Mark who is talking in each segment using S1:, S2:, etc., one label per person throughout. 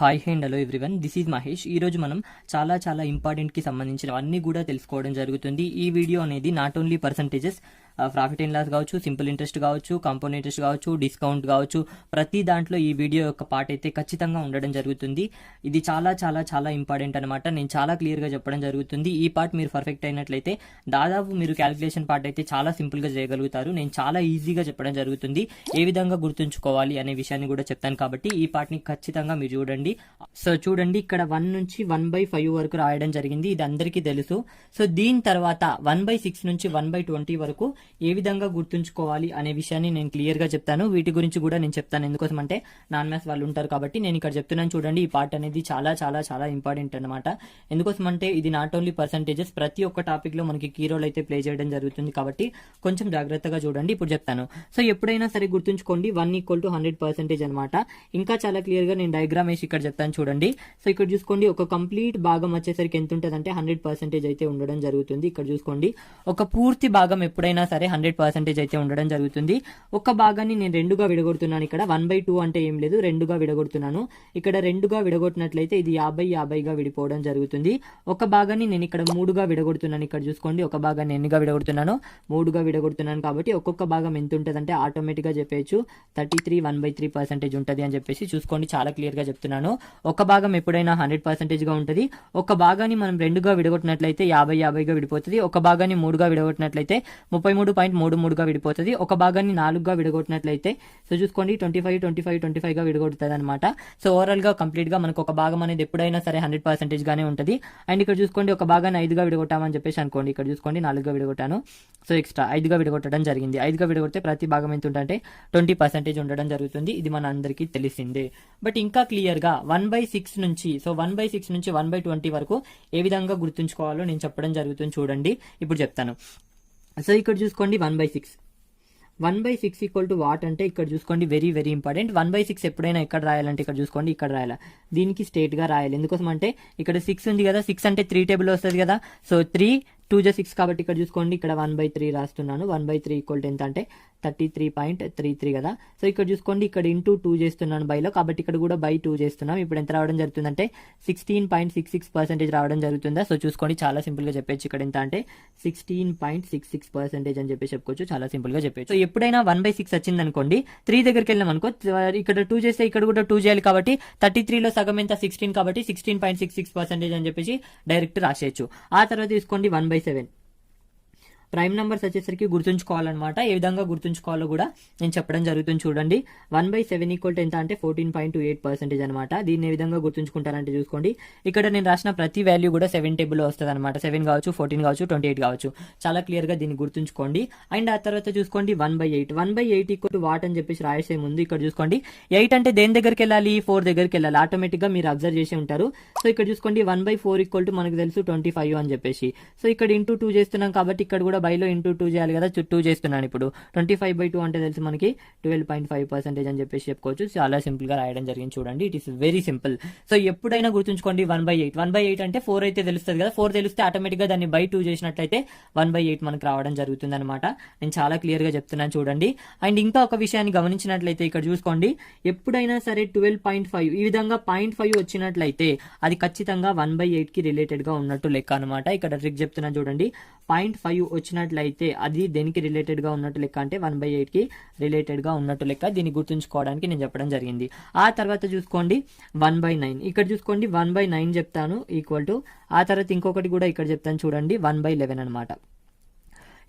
S1: Hi and hello everyone, this is Mahesh. ఈరోజు మనం చాలా ఇంపార్టెంట్కి సంబంధించినవన్నీ కూడా తెలుసుకోవడం జరుగుతుంది. ఈ వీడియో అనేది not only percentages, profit and loss కావచ్చు, సింపుల్ ఇంట్రెస్ట్ కావచ్చు, కాంపౌండ్ ఇంట్రెస్ట్ కావచ్చు, డిస్కౌంట్ కావచ్చు, ప్రతి దాంట్లో ఈ వీడియో యొక్క పార్ట్ అయితే ఖచ్చితంగా ఉండడం జరుగుతుంది. ఇది చాలా ఇంపార్టెంట్ అనమాట. నేను చాలా క్లియర్గా చెప్పడం జరుగుతుంది. ఈ పార్ట్ మీరు పర్ఫెక్ట్ అయినట్లయితే దాదాపు మీరు క్యాలిక్యులేషన్ పార్ట్ అయితే చాలా సింపుల్గా చేయగలుగుతారు. నేను చాలా ఈజీగా చెప్పడం జరుగుతుంది. ఏ విధంగా గుర్తుంచుకోవాలి అనే విషయాన్ని కూడా చెప్తాను. కాబట్టి ఈ పార్ట్ని ఖచ్చితంగా మీరు చూడండి. సో చూడండి, ఇక్కడ 1 నుంచి 1/5 వరకు రాయడం జరిగింది. ఇది అందరికీ తెలుసు. సో దీని తర్వాత 1/6 నుంచి 1/20 వరకు ఏ విధంగా గుర్తుంచుకోవాలి అనే విషయాన్ని నేను క్లియర్ గా చెప్తాను. వీటి గురించి కూడా నేను చెప్తాను. ఎందుకోసం అంటే నాన్ మ్యాథ్స్ వాళ్ళు ఉంటారు కాబట్టి నేను ఇక్కడ చెప్తున్నాను. చూడండి, ఈ పార్ట్ అనేది చాలా ఇంపార్టెంట్ అనమాట. ఎందుకోసం అంటే ఇది నాట్ ఓన్లీ పర్సంటేజెస్, ప్రతి ఒక్క టాపిక్ లో మనకి కీ రోల్ అయితే ప్లే చేయడం జరుగుతుంది. కాబట్టి కొంచెం జాగ్రత్తగా చూడండి. ఇప్పుడు చెప్తాను. సో ఎప్పుడైనా సరే గుర్తుంచుకోండి, 1 = 100% అనమాట. ఇంకా చాలా క్లియర్ గా నేను డయాగ్రామ్ వేసి ఇక్కడ చెప్తాను. చూడండి, సో ఇక్కడ చూసుకోండి, ఒక కంప్లీట్ భాగం వచ్చేసరికి ఎంత ఉంటుంది అంటే 100% అయితే ఉండడం జరుగుతుంది. ఇక్కడ చూసుకోండి, ఒక పూర్తి భాగం ఎప్పుడైనా సరే 100% అయితే ఉండడం జరుగుతుంది. ఒక భాగాన్ని నేను రెండుగా విడగొడుతున్నాను. ఇక్కడ 1/2 అంటే ఏం లేదు, రెండుగా విడగొడుతున్నాను. ఇక్కడ రెండుగా విడగొట్టినట్లయితే ఇది 50గా విడిపోవడం జరుగుతుంది. ఒక భాగాన్ని నేను ఇక్కడ 3గా విడగొడుతున్నాను. ఇక్కడ చూసుకోండి, ఒక భాగాన్ని ఎన్నిగా విడగొడుతున్నాను, 3గా విడగొడుతున్నాను. కాబట్టి ఒక్కొక్క భాగం ఎంత ఉంటుంది అంటే ఆటోమేటిక్ గా చెప్పేయచ్చు 33 1/3% ఉంటుంది అని చెప్పేసి చూసుకోండి. చాలా క్లియర్ గా చెప్తున్నాను. ఒక భాగం ఎప్పుడైనా 100% గా ఉంటుంది. ఒక భాగాన్ని మనం రెండుగా విడగొట్టినట్లయితే 50గా విడిపోతుంది. ఒక భాగాన్ని 3గా విడగొట్టినట్లయితే 33.33గా విడిపోతుంది. ఒక భాగాన్ని 4గా విడగొట్టినట్లయితే సో చూసుకోండి 25గా విడగొడుతుంది అనమాట. సో ఓవరాల్ గా కంప్లీట్ గా మనకు ఒక భాగం అనేది ఎప్పుడైనా సరే 100% గానే ఉంటుంది. అండ్ ఇక్కడ చూసుకోండి, ఒక భాగాన్ని 5గా విడగొట్టామని చెప్పేసి అనుకోండి. ఇక్కడ చూసుకోండి, 4గా విడగొట్టాను. సో ఎక్స్ట్రా 5గా విడగొట్టడం జరిగింది. 5గా విడగొడితే ప్రతి భాగం ఎంత ఉంటుందంటే 20% ఉండడం జరుగుతుంది. ఇది మన అందరికీ తెలిసిందే. బట్ ఇంకా క్లియర్ గా 1/6 నుంచి 1/20 వరకు ఏ విధంగా గుర్తుంచుకోవాలో నేను చెప్పడం జరుగుతుంది. చూడండి, ఇప్పుడు చెప్తాను. సో ఇక్కడ చూసుకోండి, 1/6 ఈక్వల్ టు వాట్ అంటే ఇక్కడ చూసుకోండి, వెరీ ఇంపార్టెంట్. 1/6 ఎప్పుడైనా ఎక్కడ రాయాలంటే ఇక్కడ చూసుకోండి, ఇక్కడ రాయాలి. దీనికి స్ట్రేట్ గా రాయాలి. ఎందుకోసం అంటే ఇక్కడ 6 ఉంది కదా, 6 అంటే 3 టేబుల్ వస్తుంది కదా. సో 3 2 × 6 కాబట్టి ఇక్కడ చూసుకోండి, ఇక్కడ 1/3 రాస్తున్నాను. 1/3 ఈక్వల్ టు ఎంత అంటే 33.33 కదా. సో ఇక్కడ చూసుకోండి, ఇక్కడ ఇంటూ 2 చేస్తున్నాను బైలో, కాబట్టి ఇక్కడ కూడా బై 2 చేస్తున్నాం. ఇప్పుడు ఎంత రావడం జరుగుతుందంటే 16.66% రావడం జరుగుతుందా. సో చూసుకోండి, చాలా సింపుల్ గా చెప్పచ్చు. ఇక్కడ ఎంత అంటే 16.66% అని చెప్పి చెప్పుకోవచ్చు. చాలా సింపుల్ గా చెప్పచ్చు. సో ఎప్పుడైనా 1/6 వచ్చింది అనుకోండి, 3 దగ్గరికి వెళ్ళాం అనుకో, ఇక్కడ 2 చేస్తే ఇక్కడ కూడా 2 చేయాలి. కాబట్టి 33లో సగం ఎంత 16, కాబట్టి 16.66% అని చెప్పేసి డైరెక్ట్ రాసేయచ్చు. ఆ తర్వాత తీసుకోండి 1/7. ప్రైమ్ నెంబర్స్ వచ్చేసరికి గుర్తుంచుకోవాలన్నమాట. ఏ విధంగా గుర్తుంచుకోవాలో కూడా నేను చెప్పడం జరుగుతుంది. చూడండి, 1/7 ఈక్వల్ టు ఎంత అంటే 14.28% అనమాట. దీన్ని ఏ విధంగా గుర్తుంచుకుంటారంటే చూసుకోండి, ఇక్కడ నేను రాసిన ప్రతి వాల్యూ కూడా 7 టేబుల్లో వస్తుంది అనమాట. 7 కావచ్చు, 14 కావచ్చు, 28 కావచ్చు. చాలా క్లియర్ గా దీన్ని గుర్తుంచుకోండి. అండ్ ఆ తర్వాత చూసుకోండి 1/8 ఈక్వల్ టు వాట్ అని చెప్పేసి రాసే ముందు ఇక్కడ చూసుకోండి, 8 అంటే దేని దగ్గరికి వెళ్ళాలి, 4 దగ్గరికి వెళ్ళాలి. ఆటోమేటిక్ గా మీరు అబ్జర్వ్ చేసి ఉంటారు. సో ఇక్కడ చూసుకోండి, 1/4 ఈక్వల్ టు మనకు తెలుసు 25 అని చెప్పేసి. సో ఇక్కడ ఇంటూ 2 చేస్తున్నాం కాబట్టి ఇక్కడ కూడా బైలో ఇంటూ 2 చేయాలి కదా. 2 చేస్తున్నాను. ఇప్పుడు 25/2 అంటే తెలుసు మనకి 12.5% అని చెప్పేసి చెప్పుకోవచ్చు. చాలా సింపుల్ గా రాయడం జరిగింది. చూడండి, it is very simple. So ఎప్పుడైనా గుర్తుంచుకోండి, 1/8 అంటే 4 అయితే తెలుస్తుంది కదా. 4 తెలిస్తే ఆటోమేటిక్ గా దాన్ని బై 2 చేసినట్లయితే 1/8 మనకు రావడం జరుగుతుంది అనమాట. నేను చాలా క్లియర్ గా చెప్తున్నాను. చూడండి, అండ్ ఇంకా ఒక విషయాన్ని గమనించినట్లయితే ఇక్కడ చూసుకోండి, ఎప్పుడైనా సరే 12.5 ఈ విధంగా 0.5 వచ్చినట్లయితే అది ఖచ్చితంగా 1/8 కి రిలేటెడ్ గా ఉన్నట్టు లెక్క అనమాట. ఇక్కడ ట్రిక్ చెప్తున్నాను. చూడండి, 0.5 వచ్చినట్లయితే అది దేనికి రిలేటెడ్ గా ఉన్నట్టు లెక్క అంటే 1/8 కి రిలేటెడ్ గా ఉన్నట్టు లెక్క. దీన్ని గుర్తుంచుకోవడానికి నేను చెప్పడం జరిగింది. ఆ తర్వాత చూసుకోండి 1/9. ఇక్కడ చూసుకోండి 1/9 చెప్తాను ఈక్వల్ టు, ఆ తర్వాత ఇంకొకటి కూడా ఇక్కడ చెప్తాను. చూడండి, 1/11 అనమాట.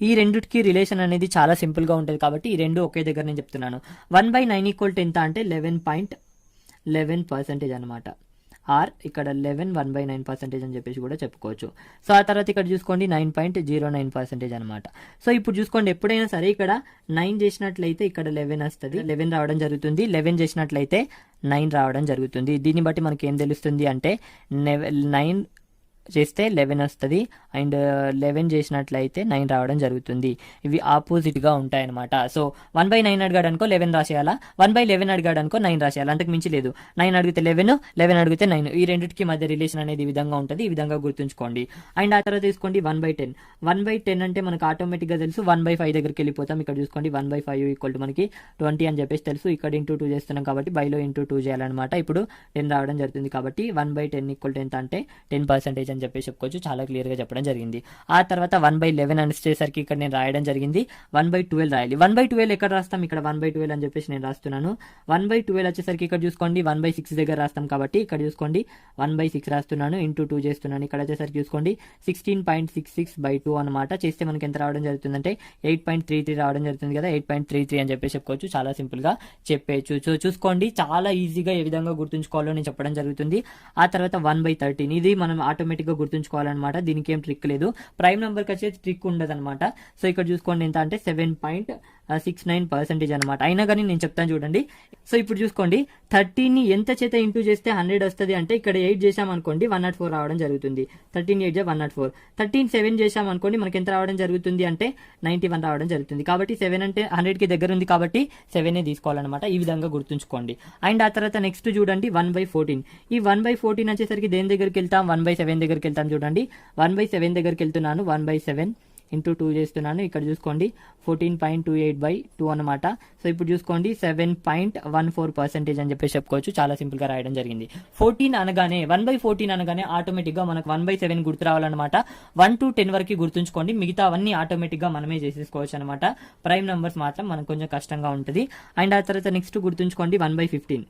S1: ఈ రెండుకి రిలేషన్ అనేది చాలా సింపుల్ గా ఉంటుంది. కాబట్టి ఈ రెండు ఒకే దగ్గర నేను చెప్తున్నాను. 1/9 ఈక్వల్ టు ఎంత అంటే 11.11% అనమాట. ఆర్ ఇక్కడ 1/9% అని చెప్పేసి కూడా చెప్పుకోవచ్చు. సో ఆ తర్వాత ఇక్కడ చూసుకోండి 9.09% అనమాట. సో ఇప్పుడు చూసుకోండి, ఎప్పుడైనా సరే ఇక్కడ 9 చేసినట్లయితే ఇక్కడ 11 వస్తుంది. 11 రావడం జరుగుతుంది. 11 చేసినట్లయితే 9 రావడం జరుగుతుంది. దీన్ని బట్టి మనకి ఏం తెలుస్తుంది అంటే 9 చేస్తే 11 వస్తుంది అండ్ 11 చేసినట్లయితే 9 రావడం జరుగుతుంది. ఇవి ఆపోజిట్గా ఉంటాయన్నమాట. సో 1/9 అడిగాడు అనుకో 11 రాసేయాలా, 1/11 అడిగాడు అనుకో 9 రాసేయాలి, అంతకు మించి లేదు. 9 అడిగితే 11, 11 అడిగితే 9, ఈ రెండింటికి మధ్య రిలేషన్ అనేది ఈ విధంగా ఉంటుంది. ఈ విధంగా గుర్తుంచుకోండి. అండ్ ఆ తర్వాత తీసుకోండి 1/10. 1/10 అంటే మనకు ఆటోమేటిక్గా తెలుసు 1/5 దగ్గరికి వెళ్ళిపోతాం. ఇక్కడ చూసుకోండి 1/5 ఈక్వల్ టు మనకి 20 అని చెప్పేసి తెలుసు. ఇక్కడ ఇంటూ 2 చేస్తున్నాం కాబట్టి బైలో ఇంటూ 2 చేయాలన్నమాట. ఇప్పుడు 10 రావడం జరుగుతుంది కాబట్టి 1/10 ఈక్వల్ టు ఎంత అంటే 10% అని చెప్పేసి చెప్పుకోవచ్చు. చాలా క్లియర్గా చెప్పడం జరిగింది. ఆ తర్వాత 1/11 అని వచ్చేసరికి ఇక్కడ నేను రాయడం జరిగింది 1/12 రాయాలి. 1/12 ఎక్కడ రాస్తాం, ఇక్కడ 1/12 అని చెప్పేసి నేను రాస్తున్నాను. 1/12 వచ్చేసరికి ఇక్కడ చూసుకోండి 1/6 దగ్గర రాస్తాం కాబట్టి ఇక్కడ చూసుకోండి 1/6 రాస్తున్నాను, ఇంటూ 2 చేస్తున్నాను. ఇక్కడ వచ్చేసరికి చూసుకోండి 16.66/2 అనమాట. చేస్తే మనకి ఎంత రావడం జరుగుతుందంటే 8.33 రావడం జరుగుతుంది కదా. 8.33 అని చెప్పేసి చెప్పుకోవచ్చు. చాలా సింపుల్ గా చెప్పేయచ్చు. సో చూసుకోండి చాలా ఈజీగా ఏ విధంగా గుర్తుంచుకోవాలో నేను చెప్పడం జరుగుతుంది. ఆ తర్వాత 1/13 ఇది మనం ఆటోమేటిక్ గా గుర్తుంచుకోవాలన్నమాట. దీనికి ఏం ట్రిక్ లేదు. ప్రైమ్ నెంబర్ కి వచ్చేసి ట్రిక్ ఉండదు అనమాట. సో ఇక్కడ చూసుకోండి ఎంత అంటే 7.69% అనమాట. అయినా కానీ నేను చెప్తాను చూడండి. సో ఇప్పుడు చూసుకోండి 13ని ఎంత చేత ఇంటూ చేస్తే 100 వస్తుంది అంటే ఇక్కడ 8 చేసాం అనుకోండి 104 రావడం జరుగుతుంది. 13 8 104. 13 7 చేసాం అనుకోండి మనకి ఎంత రావడం జరుగుతుంది అంటే 91 రావడం జరుగుతుంది. కాబట్టి 7 అంటే 100కి దగ్గర ఉంది కాబట్టి 7 తీసుకోవాలన్నమాట. ఈ విధంగా గుర్తుంచుకోండి. అండ్ ఆ తర్వాత నెక్స్ట్ చూడండి 1/14. ఈ 1/14 వచ్చేసరికి దేని దగ్గరికి వెళ్తాం, 1/7 దగ్గరికి వెళ్తాం. చూడండి 1/7 దగ్గరికి వెళ్తున్నాను, 1/7 ఇంటూ 2 చేస్తున్నాను. ఇక్కడ చూసుకోండి 14.28/2 అనమాట. సో ఇప్పుడు చూసుకోండి 7.14% అని చెప్పేసి చెప్పుకోవచ్చు. చాలా సింపుల్ గా రాయడం జరిగింది. 14 అనగానే 1/14 అనగానే ఆటోమేటిక్ గా మనకు 1/7 గుర్తు రావాలన్నమాట. 1 to 10 వరకు గుర్తుంచుకోండి. మిగతా అవన్నీ ఆటోమేటిక్ గా మనమే చేసేసుకోవచ్చు అనమాట. ప్రైమ్ నంబర్స్ మాత్రం మనకు కొంచెం కష్టంగా ఉంటుంది. అండ్ ఆ తర్వాత నెక్స్ట్ గుర్తుంచుకోండి 1/15.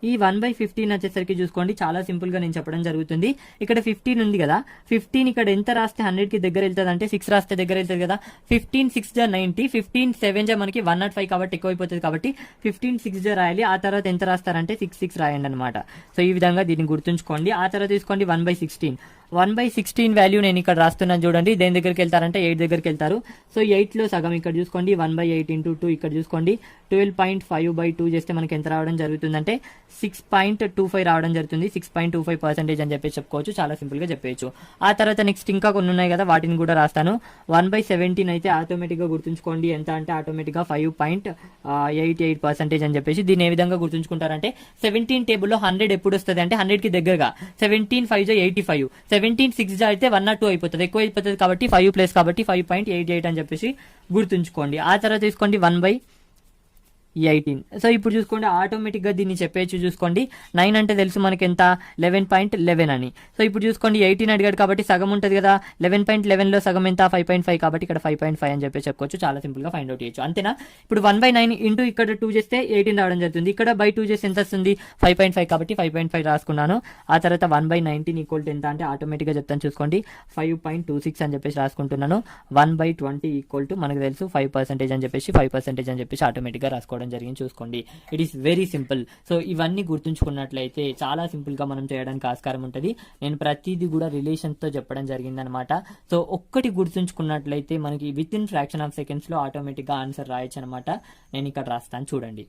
S1: ఈ 1/15 వచ్చేసరికి చూసుకోండి చాలా సింపుల్ గా నేను చెప్పడం జరుగుతుంది. ఇక్కడ 15 ఉంది కదా, 15 ఇక్కడ ఎంత రాస్తే 100 కి దగ్గర వెళ్తుంది అంటే 6 రాస్తే దగ్గర వెళ్తుంది కదా. 15 6 జా 90, 15 7 జా మనకి 105 కాబట్టి ఎక్కువ అయిపోతుంది కాబట్టి 15 6 జా రాయాలి. ఆ తర్వాత ఎంత రాస్తారంటే 6 రాయండి అనమాట. సో ఈ విధంగా దీన్ని గుర్తుంచుకోండి. ఆ తర్వాత తీసుకోండి 1/16. 1/16 వాల్యూ నేను ఇక్కడ రాస్తున్నాను చూడండి. దేని దగ్గరికి వెళ్తారంటే 8 దగ్గరికి వెళ్తారు. సో 8 లో సగం ఇక్కడ చూసుకోండి 1/8 ఇంటూ 2 ఇక్కడ చూసుకోండి 12.5/2 చేస్తే మనకి ఎంత రావడం జరుగుతుందంటే 6.25 రావడం జరుగుతుంది. 6.25% అని చెప్పేసి చెప్పుకోవచ్చు. చాలా సింపుల్ గా చెప్పేయచ్చు. ఆ తర్వాత నెక్స్ట్ ఇంకా కొన్ని ఉన్నాయి కదా వాటిని కూడా రాస్తాను. 1/17 అయితే ఆటోమేటిక్ గా గుర్తుంచుకోండి ఎంత అంటే ఆటోమేటిక్ గా 5.88% అని చెప్పేసి. దీన్ని ఏ విధంగా గుర్తుంచుకుంటారంటే 17 టేబుల్లో 100 ఎప్పుడు వస్తుంది అంటే 100 కి దగ్గరగా 17 5 85, 17 6 అయితే 102 అయిపోతుంది, ఎక్కువ అయిపోతుంది కాబట్టి 5 ప్లస్ కాబట్టి 5.88 అని చెప్పేసి గుర్తుంచుకోండి. ఆ తర్వాత తీసుకోండి 1/18. సో ఇప్పుడు చూసుకోండి ఆటోమేటిక్ గా దీన్ని చెప్పేయచ్చు. చూసుకోండి 9 అంటే తెలుసు మనకి ఎంత 11.11 అని. సో ఇప్పుడు చూసుకోండి 18 అడిగాడు కాబట్టి సగం ఉంటుంది కదా. 11.11 లో సగం ఎంత 5.5 కాబట్టి ఇక్కడ 5.5 అని చెప్పి చెప్పుకోవచ్చు. చాలా సింపుల్ గా ఫైండ్ అవుట్ చేయొచ్చు. అంతేనా. ఇప్పుడు 1/9 ఇంటూ ఇక్కడ 2 చేస్తే 18 రావడం జరుగుతుంది. ఇక్కడ బై 2 చేస్తే ఎంత వస్తుంది 5.5 కాబట్టి 5.5 రాసుకున్నాను. ఆ తర్వాత 1/19 ఈక్వల్ టు ఎంత అంటే ఆటోమేటిక్ గా చెప్తాను చూసుకోండి 5.26 అని చెప్పేసి రాసుకుంటున్నాను. 1/20 ఈక్వల్ టు మనకు తెలుసు 5% అని చెప్పేసి 5% అని చెప్పేసి ఆటోమేటిక్ గా రాసుకోవడం జరిగింది. చూసుకోండి it is very simple. So ఇవన్నీ గుర్తుంచుకున్నట్లయితే చాలా సింపుల్ గా మనం చేయడానికి ఆస్కారం ఉంటుంది. నేను ప్రతిదీ కూడా రిలేషన్స్ తో చెప్పడం జరిగింది అనమాట. సో ఒక్కటి గుర్తుంచుకున్నట్లయితే మనకి with in fraction of seconds లో ఆటోమేటిక్ గా ఆన్సర్ రాయొచ్చు అనమాట. నేను ఇక్కడ రాస్తాను చూడండి.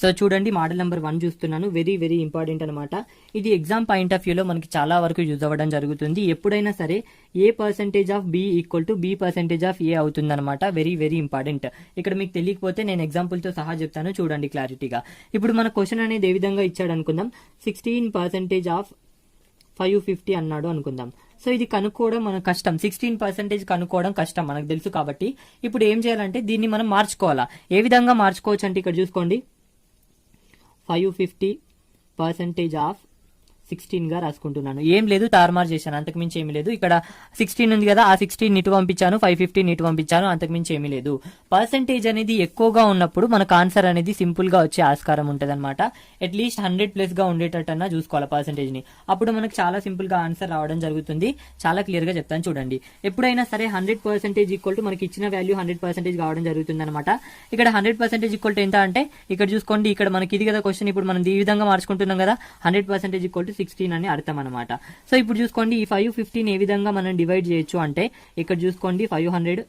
S1: సో చూడండి మోడల్ నెంబర్ 1 చూస్తున్నాను. వెరీ వెరీ ఇంపార్టెంట్ అనమాట. ఇది ఎగ్జామ్ పాయింట్ ఆఫ్ వ్యూలో మనకి చాలా వరకు యూజ్ అవ్వడం జరుగుతుంది. ఎప్పుడైనా సరే A% of B equal to B% of A అవుతుంది అనమాట. Very very important. ఇక్కడ మీకు తెలియకపోతే నేను ఎగ్జాంపుల్ తో సహా చెప్తాను చూడండి క్లారిటీగా. ఇప్పుడు మన క్వశ్చన్ అనేది ఏ విధంగా ఇచ్చాడు అనుకుందాం. 16% ఆఫ్ 550 అన్నాడు అనుకుందాం. సో ఇది కనుక్కోవడం మనకు కష్టం. 16% కనుక్కోవడం కష్టం మనకు తెలుసు కాబట్టి ఇప్పుడు ఏం చేయాలంటే దీన్ని మనం మార్చుకోవాలా. ఏ విధంగా మార్చుకోవచ్చు అంటే ఇక్కడ చూసుకోండి 550% ఆఫ్ 16 గా రాసుకుంటున్నాను. ఏం లేదు తారుమారు చేశాను, అంతకుమించి ఏమీ లేదు. ఇక్కడ 16 ఉంది కదా, ఆ 16 ఇటు పంపించాను, 550 ఇటు పంపించాను, అంతకుమించి ఏమీ లేదు. పర్సెంటేజ్ అనేది ఎక్కువగా ఉన్నప్పుడు మనకు ఆన్సర్ అనేది సింపుల్ గా వచ్చే ఆస్కారం ఉంటుంది అనమాట. అట్లీస్ట్ 100+ గా ఉండేటట్టన్నా చూసుకోవాలి పర్సెంటేజ్ ని. అప్పుడు మనకు చాలా సింపుల్ గా ఆన్సర్ రావడం జరుగుతుంది. చాలా క్లియర్ గా చెప్తాను చూడండి. ఎప్పుడైనా సరే 100% ఈక్వల్ టు మనకి ఇచ్చిన వాల్యూ 100% కావడం జరుగుతుంది అనమాట. ఇక్కడ 100% ఈక్వల్ టు ఎంత అంటే ఇక్కడ చూసుకోండి, ఇక్కడ మనకి ఇది కదా క్వశ్చన్. ఇప్పుడు మనం ఈ విధంగా మార్చుకుంటున్నాం కదా, 100% ఈక్వల్ టు 16 అని అర్థం అనమాట. సో ఇప్పుడు చూసుకోండి ఈ 515 ఏ విధంగా మనం డివైడ్ చేయొచ్చు అంటే ఇక్కడ చూసుకోండి 500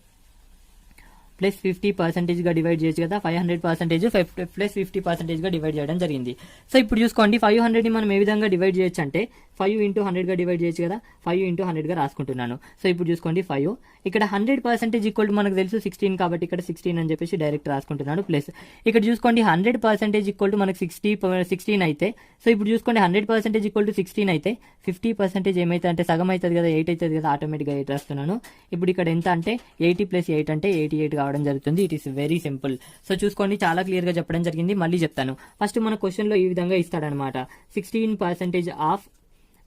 S1: ప్లస్ 50% గా డివైడ్ చేయొచ్చు కదా, 500% ప్లస్ 50% గా డివైడ్ చేయడం జరిగింది. సో ఇప్పుడు చూసుకోండి 500 ని మనం ఏ విధంగా డివైడ్ చేయొచ్చు అంటే 5 ఇంటూ 100 గా డివైడ్ చేయొచ్చు కదా, 5 ఇంటూ 100 గా రాసుకుంటున్నాను. సో ఇప్పుడు చూసుకోండి 5 ఇక్కడ 100% ఈక్వల్ టు మనకు తెలుసు 16 కాబట్టి ఇక్కడ 16 అని చెప్పేసి డైరెక్ట్ రాసుకుంటున్నాను. ప్లస్ ఇక్కడ చూసుకోండి 100% ఈక్వల్ టు మనకు 16 అయితే, సో ఇప్పుడు చూసుకోండి 100% ఈక్వల్ టు 16 అయితే 50% ఏమైతే అంటే సగం అవుతుంది కదా, 8 అవుతుంది కదా, ఆటోమేటిక్గా 8 రాస్తున్నాను. ఇప్పుడు ఇక్కడ ఎంత అంటే 80 ప్లస్ 8 అంటే 88 కావడం జరుగుతుంది. It is very simple. So చూసుకోండి చాలా క్లియర్ గా చెప్పడం జరిగింది. మళ్ళీ చెప్తాను. ఫస్ట్ మన క్వశ్చన్ లో ఈ విధంగా ఇస్తాడనమాట, 16% ఆఫ్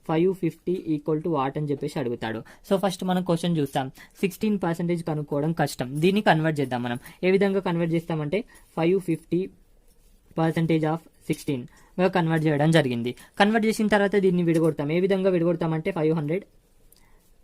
S1: 550 ఈక్వల్ టు వాట్ అని చెప్పేసి అడుగుతాడు. సో ఫస్ట్ మనం క్వశ్చన్ చూస్తాం. 16% కనుక్కోవడం కష్టం, దీన్ని కన్వర్ట్ చేద్దాం. మనం ఏ విధంగా కన్వర్ట్ చేస్తామంటే 550% ఆఫ్ 16 గా కన్వర్ట్ చేయడం జరిగింది. కన్వర్ట్ చేసిన తర్వాత దీన్ని విడగొడతాం. ఏ విధంగా విడగొడతామంటే 500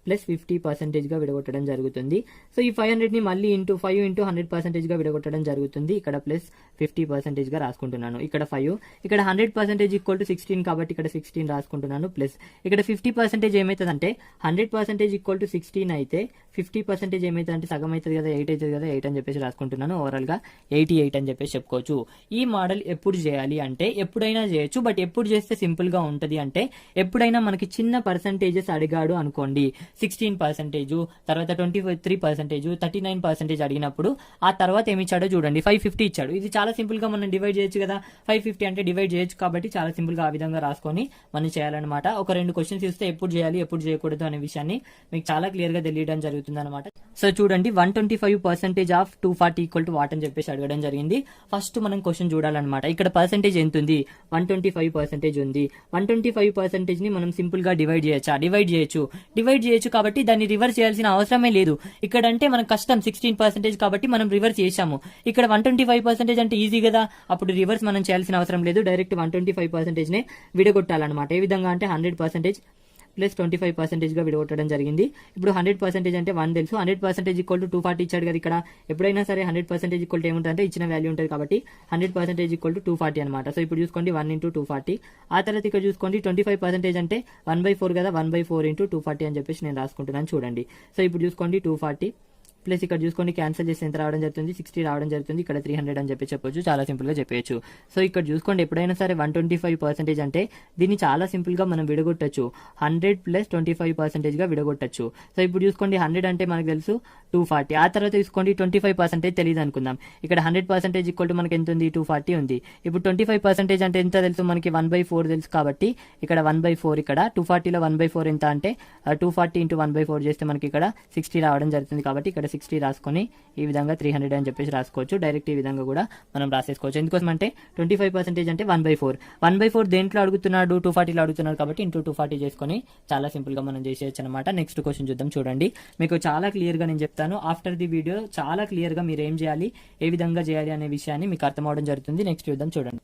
S1: ప్లస్ 50% గా విడగొట్టడం జరుగుతుంది. సో ఈ 500 ని మళ్ళీ 5 ఇంటూ 100% గా విడగొట్టడం జరుగుతుంది. ఇక్కడ ప్లస్ 50% గా రాసుకుంటున్నాను. ఇక్కడ 5, ఇక్కడ 100% ఈక్వల్ టు 16 కాబట్టి ఇక్కడ 16 రాసుకుంటున్నాను. ప్లస్ ఇక్కడ 50% ఏమవుతుందంటే 100% ఈక్వల్ టు 16 అయితే 50% ఏమవుతుందంటే సగం అవుతుంది కదా, 8 అవుతుంది కదా, 8 అని చెప్పేసి రాసుకుంటున్నాను. ఓవరాల్ గా 88 అని చెప్పేసి చెప్పుకోవచ్చు. ఈ మోడల్ ఎప్పుడు చేయాలి అంటే ఎప్పుడైనా చేయొచ్చు, బట్ ఎప్పుడు చేస్తే సింపుల్ గా ఉంటది అంటే ఎప్పుడైనా మనకి చిన్న పర్సంటేజెస్ అడిగాడు అనుకోండి, 16%, తర్వాత 23%, 39% అడిగినప్పుడు ఆ తర్వాత ఏమి ఇచ్చాడో చూడండి, 550 ఇచ్చాడు. ఇది చాలా సింపుల్ గా మనం డివైడ్ చేయొచ్చు కదా, 550 అంటే డివైడ్ చేయొచ్చు కాబట్టి చాలా సింపుల్ గా ఆ విధంగా రాసుకొని మనం చేయాలన్నమాట. ఒక 2 క్వశ్చన్స్ ఇస్తే ఎప్పుడు చేయాలి ఎప్పుడు చేయకూడదు అనే విషయాన్ని మీకు చాలా క్లియర్ గా తెలియడం జరుగుతుంది అనమాట. సో చూడండి 125% ఆఫ్ 240 ఈక్వల్ టు వాట్ అని చెప్పేసి అడగడం జరిగింది. ఫస్ట్ మనం క్వశ్చన్ చూడాలన్నమాట. ఇక్కడ పర్సెంటేజ్ ఎంత ఉంది, 125% ఉంది. 125% ని మనం సింపుల్ గా డివైడ్ చేయొచ్చు కాబట్టి దాన్ని రివర్స్ చేయాల్సిన అవసరమే లేదు. ఇక్కడ అంటే మనకు కష్టం 16% కాబట్టి మనం రివర్స్ చేశాము. ఇక్కడ 125% అంటే ఈజీ కదా, అప్పుడు రివర్స్ మనం చేయాల్సిన అవసరం లేదు. డైరెక్ట్ 125% నే విడగొట్టాలన్నమాట. ఏ విధంగా అంటే 100% ప్లస్ 25% గా విడగొట్టడం జరిగింది. ఇప్పుడు 100% అంటే 1 తెలుసు, 100% ఈక్వల్ టు 240 ఇచ్చాడు కదా. ఇక్కడ ఎప్పుడైనా సరే 100% ఈక్వల్ టు ఏముంటుంది అంటే ఇచ్చిన వాల్యూ ఉంటుంది కాబట్టి 100% ఈక్వల్ టు 240 అనమాట. సో ఇప్పుడు చూసుకోండి 1 ఇంటూ 240. ఆ తర్వాత ఇక్కడ చూసుకోండి 25% అంటే 1/4 కదా, 1/4 ఇంటూ 240 అని చెప్పేసి నేను రాసుకుంటున్నాను చూడండి. సో ఇప్పుడు చూసుకోండి 240 ప్లస్ ఇక్కడ చూసుకోండి క్యాన్సిల్ చేసి ఎంత రావడం జరుగుతుంది, 60 రావడం జరుగుతుంది. ఇక్కడ 300 అని చెప్పి చెప్పొచ్చు, చాలా సింపుల్ గా చెప్పేయచ్చు. సో ఇక్కడ చూసుకోండి ఎప్పుడైనా సరే 125% అంటే దీన్ని చాలా సింపుల్ గా మనం విడగొట్టచ్చు, 100 ప్లస్ 25% గా విడగొట్టచ్చు. సో ఇప్పుడు చూసుకోండి 100 అంటే మనకు తెలుసు 240. ఆ తర్వాత చూసుకోండి 25% తెలియదు అనుకుందాం. ఇక్కడ 100% ఈక్వల్ టు మనకి ఎంత ఉంది, 240 ఉంది. ఇప్పుడు 25% అంటే ఎంత తెలుసు మనకి, 1/4 తెలుసు కాబట్టి ఇక్కడ 1/4, ఇక్కడ 240లో 1/4 ఎంత అంటే 240 ఇంటూ 1/4 చేస్తే మనకి ఇక్కడ 60 రావడం జరుగుతుంది కాబట్టి ఇక్కడ 60 రాసుకొని ఈ విధంగా 300 అని చెప్పేసి రాసుకోవచ్చు. డైరెక్ట్ ఈ విధంగా కూడా మనం రాసేసుకోవచ్చు. ఎందుకోసం అంటే 25% అంటే 1/4 దేంట్లో అడుగుతున్నాడు, 240లో అడుగుతున్నాడు కాబట్టి ఇంటూ 240 చేసుకొని చాలా సింపుల్ గా మనం చేసేయచ్చు అనమాట. నెక్స్ట్ క్వశ్చన్ చూద్దాం. చూడండి మీకు చాలా క్లియర్ గా నేను చెప్తాను. ఆఫ్టర్ ది వీడియో చాలా క్లియర్ గా మీరు ఏం చేయాలి, ఏ విధంగా చేయాలి అనే విషయాన్ని మీకు అర్థం అవడం జరుగుతుంది. నెక్స్ట్ చూద్దాం. చూడండి.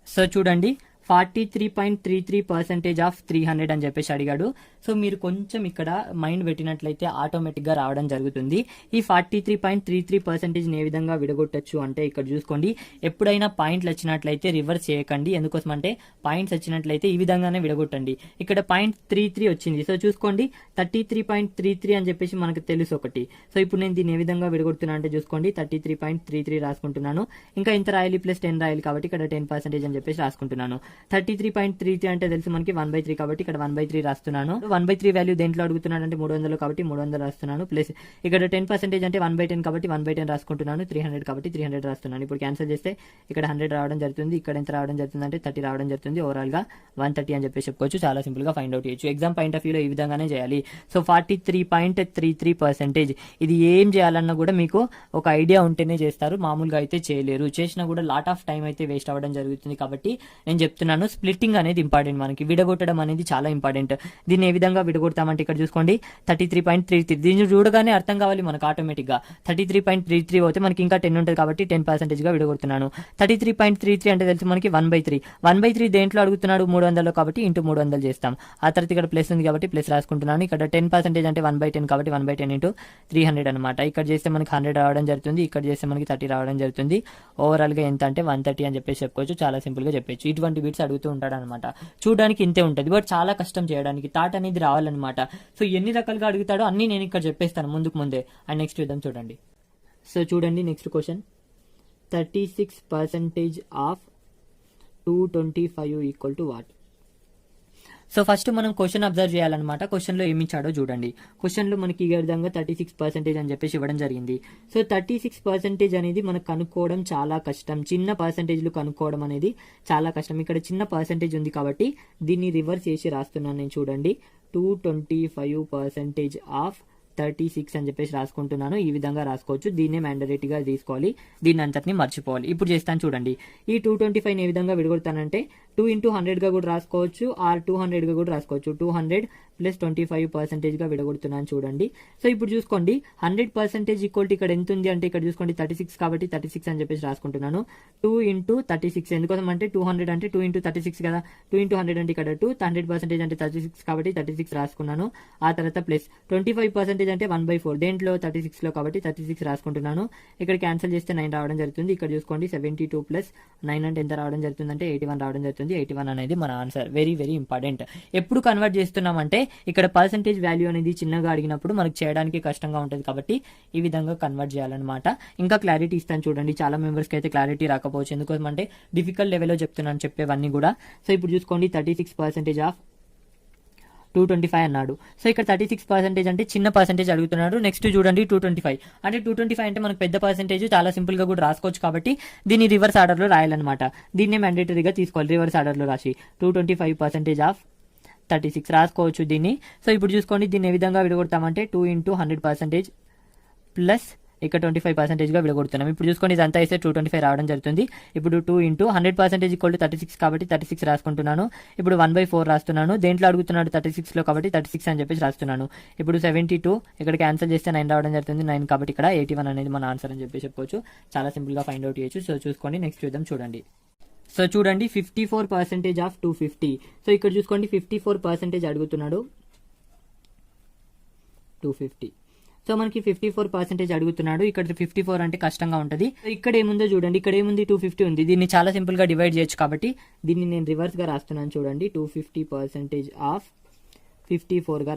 S1: సో చూడండి 43.33% ఆఫ్ 300 అని చెప్పేసి అడిగాడు. సో మీరు కొంచెం ఇక్కడ మైండ్ పెట్టినట్లయితే ఆటోమేటిక్ గా రావడం జరుగుతుంది. ఈ 43.33% ఏ విధంగా విడగొట్టచ్చు అంటే ఇక్కడ చూసుకోండి, ఎప్పుడైనా పాయింట్లు వచ్చినట్లయితే రివర్స్ చేయకండి. ఎందుకోసం అంటే పాయింట్స్ వచ్చినట్లయితే ఈ విధంగానే విడగొట్టండి. ఇక్కడ 0.33 వచ్చింది. సో చూసుకోండి 33.33 అని చెప్పేసి మనకు తెలుసు ఒకటి. సో ఇప్పుడు నేను దీన్ని ఏ విధంగా విడగొడుతున్నా అంటే చూసుకోండి 33.33 రాసుకుంటున్నాను. ఇంకా ఇంత రాయాలి ప్లస్ 10 రాయాలి కాబట్టి ఇక్కడ 10% అని చెప్పేసి రాసుకుంటున్నాను. 33.33 అంటే తెలుసు మనకి 1/3 కాబట్టి ఇక్కడ 1/3 రాస్తున్నాను. 1/3 వాల్యూ దేంట్లో అడుగుతున్నాడు అంటే 300 కాబట్టి 300 రాస్తున్నాను. ప్లస్ ఇక్కడ 10% అంటే 1/10 కాబట్టి 1/10 రాసుకుంటున్నాను. 300 కాబట్టి 300 రాస్తున్నాను. ఇప్పుడు క్యాన్సిల్ చేస్తే ఇక్కడ 100 రావడం జరుగుతుంది. ఇక్కడ ఎంత రావడం జరుగుతుంది అంటే 30 రావడం జరుగుతుంది. ఓవరాల్ గా 130 అని చెప్పేసి చెప్పుకోవచ్చు. చాలా సింపుల్ గా ఫైండ్ అవుట్ చేయొచ్చు. ఎగ్జామ్ పాయింట్ ఆఫ్ వ్యూలో ఈ విధంగానే చేయాలి. సో 43.33% ఇది ఏం చేయాలన్నా కూడా మీకు ఒక ఐడియా ఉంటేనే చేస్తారు, మామూలుగా అయితే చేయలేరు. చేసినా కూడా లాట్ ఆఫ్ టైం అయితే వేస్ట్ అవ్వడం జరుగుతుంది. కాబట్టి నేను చెప్తున్నాను స్ప్లిట్టింగ్ అనేది ఇంపార్టెంట్, మనకి విడగొట్టడం అనేది చాలా ఇంపార్టెంట్. దీన్ని ఏ విధంగా విడగొడతామంటే ఇక్కడ చూసుకోండి 33.33 దీన్ని చూడగానే అర్థం కావాలి మనకు ఆటోమేటిక్ గా. 33.33 అయితే మనకి ఇంకా 10 ఉంటుంది కాబట్టి 10% గా విడగొడుతున్నాను. 33.33 అంటే తెలుసు మనకి 1/3 దేంట్లో అడుగుతున్నాడు 300 కాబట్టి ఇంటూ 300 చేస్తాం. ఆ తర్వాత ఇక్కడ ప్లస్ ఉంది కాబట్టి ప్లస్ రాసుకుంటున్నాను. ఇక్కడ 10% అంటే 1/10 కాబట్టి 1/10 ఇంటూ 300 అనమాట. ఇక్కడ చేస్తే మనకి 100 రావడం జరుగుతుంది. ఇక్కడ చేస్తే మనకి 30 రావడం జరుగుతుంది. ఓవరాల్ గా ఎంత అంటే 130 అని చెప్పేసి చెప్పుకోవచ్చు. చాలా సింపుల్ గా చెప్పొచ్చు. ఇటువంటి బిట్స్ అడుగుతూ ఉంటాడు అనమాట. చూడడానికి ఇంతే ఉంటుంది బట్ చాలా కష్టం చేయడానికి, థాట్ అనేది రావాలన్నమాట. సో ఎన్ని రకాలుగా అడుగుతాడో అన్ని నేను ఇక్కడ చెప్పేస్తాను ముందుకు ముందే. అండ్ నెక్స్ట్ చూద్దాం. చూడండి. సో చూడండి next question, 36% of 225 equal to what? So first మనం క్వశ్చన్ అబ్జర్వ్ చేయాలన్నమాట. క్వశ్చన్లో ఏమి ఇచ్చాడో చూడండి. క్వశ్చన్లో మనకి ఈ విధంగా 36% అని చెప్పేసి ఇవ్వడం జరిగింది. సో 36% అనేది మనకు కనుక్కోవడం చాలా కష్టం. చిన్న పర్సంటేజ్లు కనుక్కోవడం అనేది చాలా కష్టం. ఇక్కడ చిన్న పర్సంటేజ్ ఉంది కాబట్టి దీన్ని రివర్స్ చేసి రాస్తున్నాను నేను. చూడండి, 225% ఆఫ్ 36 అని చెప్పేసి రాసుకుంటున్నాను. ఈ విధంగా రాసుకోవచ్చు. దీన్నే మ్యాండరేటరీగా తీసుకోవాలి, దీన్ని అంతటిని మర్చిపోవాలి. ఇప్పుడు చేస్తాను చూడండి. ఈ 225 ఏ విధంగా విడగొడతానంటే 2 into 100గా కూడా రాసుకోవచ్చు, ఆర్ 200గా కూడా రాసుకోవచ్చు. 200 ప్లస్ 25% గా విడగొడుతున్నాను చూడండి. సో ఇప్పుడు చూసుకోండి, 100% ఈక్వల్ టు ఇక్కడ ఎంత ఉంది అంటే ఇక్కడ చూసుకోండి 36 కాబట్టి 36 అని చెప్పేసి రాసుకుంటున్నాను. 2 into 36 ఎందుకోసం అంటే 200 అంటే 2 into 36 కదా. 2 into 100 అంటే ఇక్కడ 2, 100% అంటే 36 కాబట్టి 36 రాసుకున్నాను. ఆ తర్వాత ప్లస్ 25% అంటే 1/4 దేంట్లో 36లో కాబట్టి 36 రాసుకుంటున్నాను. ఇక్కడ క్యాన్సిల్ చేస్తే 9 రావడం జరుగుతుంది. ఇక్కడ చూసుకోండి 72 ప్లస్ 9 అంటే ఎంత రావడం జరుగుతుంది అంటే 81 రావడం జరుగుతుంది. 81 అనేది మన ఆన్సర్. Very very important. ఎప్పుడు కన్వర్ట్ చేస్తున్నామంటే ఇక్కడ పర్సంటేజ్ వాల్యూ అనేది చిన్నగా అడిగినప్పుడు మనకు చేయడానికి కష్టంగా ఉంటుంది కాబట్టి ఈ విధంగా కన్వర్ట్ చేయాలన్నమాట. ఇంకా క్లారిటీ ఇస్తాను చూడండి. చాలా మెంబర్స్కి అయితే క్లారిటీ రాకపోవచ్చు, ఎందుకోసం అంటే డిఫికల్ట్ లెవెల్లో చెప్తున్నాను చెప్పేవన్నీ కూడా. సో ఇప్పుడు చూసుకోండి 36% ఆఫ్ 225 అన్నాడు. సో ఇక్కడ 36% అంటే చిన్న పర్సంటేజ్ అడుగుతున్నాడు. నెక్స్ట్ చూడండి 225 అంటే 225 అంటే మనకు పెద్ద పర్సంటేజ్, చాలా సింపుల్ గా కూడా రాసుకోవచ్చు కాబట్టి దీన్ని రివర్స్ ఆర్డర్ లో రాయాలన్నమాట. దీన్నే మ్యాండేటరీగా తీసుకోవాలి. రివర్స్ ఆర్డర్ లో రాసి 225% ఆఫ్ 36 రాసుకోవచ్చు దీన్ని. సో ఇప్పుడు చూసుకోండి దీన్ని ఏ విధంగా విడగొడతామంటే 2 into 100% ప్లస్ ఇక్కడ 25% గా విడగొడుతున్నాం. ఇప్పుడు చూసుకోండి ఇదంతా అయితే 225 రావడం జరుగుతుంది. ఇప్పుడు 2 into 100% ఈక్వల్ టు 36 కాబట్టి 36 రాసుకుంటున్నాను. ఇప్పుడు 1/4 రాస్తున్నాను. దేంట్లో అడుగుతున్నాడు 36లో కాబట్టి 36 అని చెప్పేసి రాస్తున్నాను. ఇప్పుడు 72 ఇక్కడ క్యాన్సిల్ చేస్తే 9 రావడం జరుగుతుంది. 9 కాబట్టి ఇక్కడ 81 అనేది మన ఆన్సర్ అని చెప్పేసి చెప్పుకోవచ్చు. చాలా సింపుల్ గా ఫైండ్ అవుట్ చేయొచ్చు. సో చూసుకోండి నెక్స్ట్ చూద్దాం చూడండి. సో చూడండి 54% ఆఫ్ 250. సో ఇక్కడ చూసుకోండి 54% అడుగుతున్నాడు 250. సో మనకి 54% అడుగుతున్నాడు. ఇక్కడ 54 అంటే కష్టంగా ఉంటుంది. ఇక్కడ ఏముందో చూడండి, ఇక్కడ ఏముంది 250 ఉంది. దీన్ని చాలా సింపుల్ గా డివైడ్ చేయొచ్చు కాబట్టి దీన్ని నేను రివర్స్ గా రాస్తున్నాను చూడండి. 250% ఆఫ్ 54 గా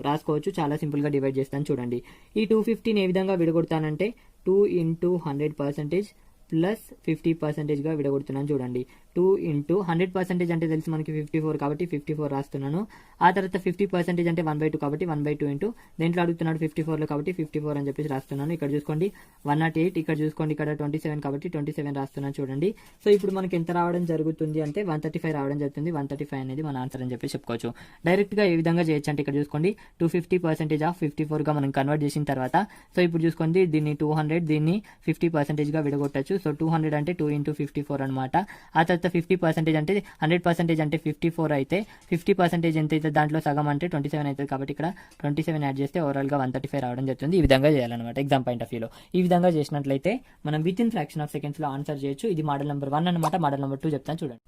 S1: రాసుకోవచ్చు. చాలా సింపుల్ గా డివైడ్ చేస్తాను చూడండి. ఈ 250ని ఏ విధంగా విడగొడతానంటే 2 into 100% ప్లస్ 50% గా విడగొడుతున్నాను చూడండి. 2 into 100% అంటే తెలిసి మనకి 54 కాబట్టి 54 రాస్తున్నాను. ఆ తర్వాత 50% అంటే 1/2 కాబట్టి 1/2 ఇంటూ దేంట్లో అడుగుతున్నాడు 54లో కాబట్టి 54 అని చెప్పేసి రాస్తున్నాను. ఇక్కడ చూసుకోండి 108, ఇక్కడ చూసుకోండి ఇక్కడ 27 కాబట్టి 27 రాస్తున్నాను చూడండి. సో ఇప్పుడు మనకి ఎంత రావడం జరుగుతుంది అంటే 135 రావడం జరుగుతుంది. 135 అనేది మన ఆన్సర్ అని చెప్పి చెప్పుకోవచ్చు. డైరెక్ట్ గా ఏ విధంగా చేయొచ్చు అంటే ఇక్కడ చూసుకోండి 250% ఆఫ్ 54 గా మనం కన్వర్ట్ చేసిన తర్వాత సో ఇప్పుడు చూసుకోండి దీన్ని 200 దీన్ని 50% గా విడగొట్టచ్చు. సో 200 అంటే 2 into 54 అనమాట. ఆ తర్వాత 50% అంటే 100% అంటే 54 అయితే 50% ఎంత అయితే దాంట్లో సగం అంటే 27 అవుతుంది కాబట్టి ఇక్కడ 27 యాడ్ చేస్తే ఓవరాల్ గా 135 రావడం జరుగుతుంది. ఈ విధంగా చేయాలన్నమాట ఎగ్జామ్ పాయింట్ ఆఫ్ వ్యూలో. ఈ విధంగా చేసినట్లయితే మనం with in fraction of seconds లో ఆన్సర్ చేయొచ్చు. ఇది మోడల్ నెంబర్ 1 అనమాట. మోడల్ నెంబర్ 2 చెప్తాను చూడండి.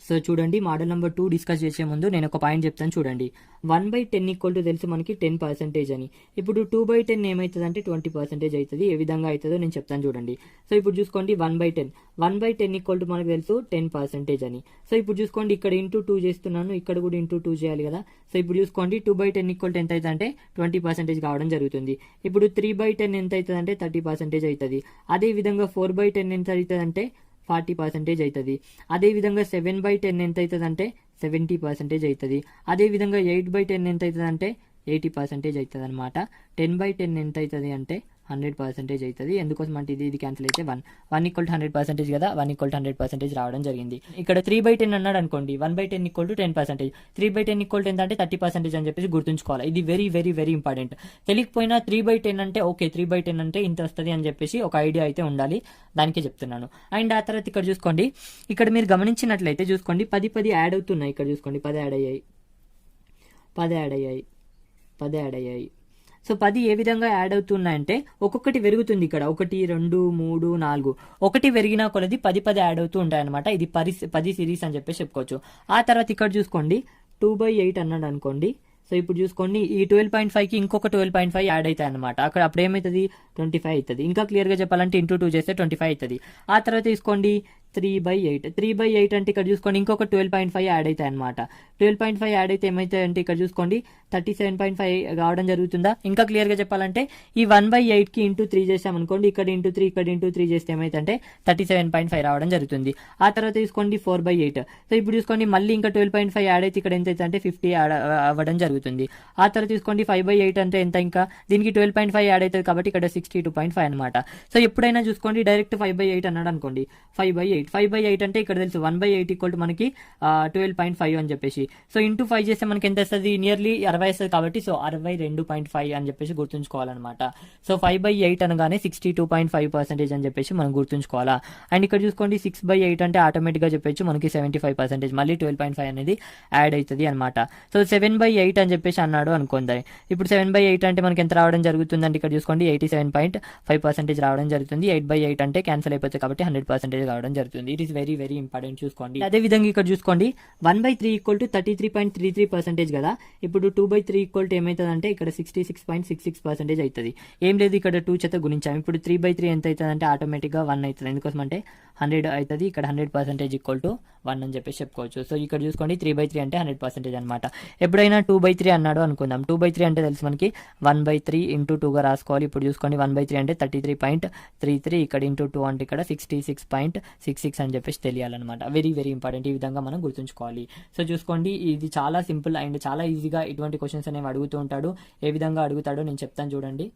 S1: సో చూడండి మోడల్ నెంబర్ 2 డిస్కస్ చేసే ముందు నేను ఒక పాయింట్ చెప్తాను చూడండి. 1/10 ఈక్వల్ టు తెలుసు మనకి 10% అని. ఇప్పుడు 2/10 ఏమవుతుంది అంటే 20% అవుతుంది. ఏ విధంగా అవుతుందో నేను చెప్తాను చూడండి. సో ఇప్పుడు చూసుకోండి 1/10 ఈక్వల్ టు మనకు తెలుసు 10% అని. సో ఇప్పుడు చూసుకోండి ఇక్కడ ఇంటూ 2 చేస్తున్నాను, ఇక్కడ కూడా ఇంటూ 2 చేయాలి కదా. సో ఇప్పుడు చూసుకోండి 2/10 ఈక్వల్ టు ఎంత అవుతుంది అంటే 20% కావడం జరుగుతుంది. ఇప్పుడు 3/10 ఎంత అవుతుంది అంటే 30% అవుతుంది. అదే విధంగా 4/10 ఎంత అవుతుంది అంటే 40% అవుతుంది. అదేవిధంగా 7/10 ఎంత అవుతుంది అంటే 70% అవుతుంది. అదేవిధంగా 8/10 ఎంత అవుతుంది అంటే 80% అవుతుంది అనమాట. 10/10 ఎంత అవుతుంది అంటే 100% అవుతుంది. ఎందుకోసం అంటే ఇది క్యాన్సిల్ అయితే 1 ఈక్వల్ టు 100% కదా. 1 ఈక్వల్ టు 100% రావడం జరిగింది. ఇక్కడ 3/10 అన్నాడు అనుకోండి 1/10 ఈక్వల్ టు 10%. 3/10 ఈక్వల్ టు ఎంత అంటే 30% అని చెప్పేసి గుర్తుంచుకోవాలి. ఇది వెరీ వెరీ వెరీ ఇంపార్టెంట్. తెలియకపోయినా 3/10 అంటే ఓకే 3/10 అంటే ఇంత వస్తుంది అని చెప్పేసి ఒక ఐడియా అయితే ఉండాలి. దానికే చెప్తున్నాను. అండ్ ఆ తర్వాత ఇక్కడ చూసుకోండి, ఇక్కడ మీరు గమనించినట్లయితే చూసుకోండి 10 యాడ్ అవుతున్నాయి. ఇక్కడ చూసుకోండి 10 యాడ్ అయ్యాయి. సో 10 ఏ విధంగా యాడ్ అవుతున్నాయంటే ఒక్కొక్కటి పెరుగుతుంది. ఇక్కడ 1 2 3 4 ఒకటి పెరిగినా కొలది 10 యాడ్ అవుతూ ఉంటాయి అనమాట. ఇది 10 సిరీస్ అని చెప్పేసి చెప్పుకోవచ్చు. ఆ తర్వాత ఇక్కడ చూసుకోండి 2/8 అన్నాడు అనుకోండి. సో ఇప్పుడు చూసుకోండి ఈ 12.5కి ఇంకొక 12.5 యాడ్ అవుతాయి అనమాట. అక్కడ అప్పుడు ఏమవుతుంది 25 అవుతుంది. ఇంకా క్లియర్గా చెప్పాలంటే ఇంటూ 2 చేస్తే 25 అవుతుంది. ఆ తర్వాత తీసుకోండి 3/8 3/8 అంటే ఇక్కడ చూసుకోండి ఇంకొక 12.5 యాడ్ అవుతాయి అనమాట. 12.5 యాడ్ అయితే ఏమైతే అంటే ఇక్కడ చూసుకోండి 37.5 రావడం జరుగుతుందా. ఇంకా క్లియర్ గా చెప్పాలంటే ఈ 1/8 కి ఇంటూ 3 చేసామనుకోండి, ఇక్కడ ఇంటూ 3 ఇక్కడ ఇంటూ 3 చేస్తే ఏమైతే 37.5 రావడం జరుగుతుంది. ఆ తర్వాత తీసుకోండి 4/8. సో ఇప్పుడు చూసుకోండి మళ్ళీ ఇంకా 12.5 యాడ్ అయితే ఇక్కడ ఎంత అంటే 50 యాడ్ అవ్వడం జరుగుతుంది. ఆ తర్వాత తీసుకోండి 5/8 అంటే ఎంత, ఇంకా దీనికి 12.5 యాడ్ అవుతుంది కాబట్టి ఇక్కడ 62.5 అనమాట. సో ఎప్పుడైనా చూసుకోండి డైరెక్ట్ 5/8 అన్నాడు అనుకోండి, 5/8 అంటే ఇక్కడ తెలుసు 1/8 ఈక్వల్ టు మనకి 12.5 అని చెప్పేసి. సో ఇంటూ 5 చేస్తే మనకి ఎంత వస్తుంది, నియర్లీ 60 వస్తుంది కాబట్టి సో 62.5 అని చెప్పేసి గుర్తుంచుకోవాలన్నమాట. సో 5/8 అనగానే 62.5% అని చెప్పేసి మనం గుర్తుంచుకోవాలా. అండ్ ఇక్కడ చూసుకోండి 6/8 అంటే ఆటోమేటిక్ గా చెప్పొచ్చు మనకి 75%, మళ్ళీ 12.5 అనేది యాడ్ అవుతుంది అనమాట. సో 7/8 అని చెప్పేసి అన్నాడు అనుకుందాం. ఇప్పుడు 7/8 అంటే మనకి ఎంత రావడం జరుగుతుంది అంటే ఇక్కడ చూసుకోండి 87.5% రావడం జరుగుతుంది. 8/8 అంటే క్యాన్సిల్ అయిపోతుంది కాబట్టి 100% రావడం జరుగుతుంది. It is very very important చూసుకోండి. అదే విధంగా ఇక్కడ చూసుకోండి 1/3 ఈక్వల్ టు 33.33% కదా. ఇప్పుడు 2/3 ఈక్వల్ టు ఏమవుతుంది అంటే ఇక్కడ 66.66% అవుతుంది. ఏం లేదు ఇక్కడ 2 చేత గుణించాం. ఇప్పుడు 3/3 ఎంత అవుతుంది అంటే ఆటోమేటిక్ గా 1 అవుతుంది. ఎందుకోసం అంటే 100 అవుతుంది. ఇక్కడ 100% ఈక్వల్ టు 1 అని చెప్పేసి చెప్పుకోవచ్చు. సో ఇక్కడ చూసుకోండి 3/3 అంటే 100% అనమాట. ఎప్పుడైనా 2/3 అన్నాడు అనుకుందాం. 2/3 అంటే తెలుసు మనకి 1/3 ఇంటూ 2 గా రాసుకోవాలి. ఇప్పుడు చూసుకోండి 1/3 అంటే 33.33, ఇక్కడ ఇంటూ 2 అంటే ఇక్కడ 66.66 అని చెప్పేసి తెలియాలన్నమాట. Very very important. ఈ విధంగా మనం గుర్తుంచుకోవాలి. సో చూసుకోండి ఇది చాలా సింపుల్ అండ్ చాలా ఈజీగా ఇటువంటి క్వశ్చన్స్ అనేవి అడుగుతూ ఉంటాడు. ఏ విధంగా అడుగుతాడో నేను చెప్తాను చూడండి.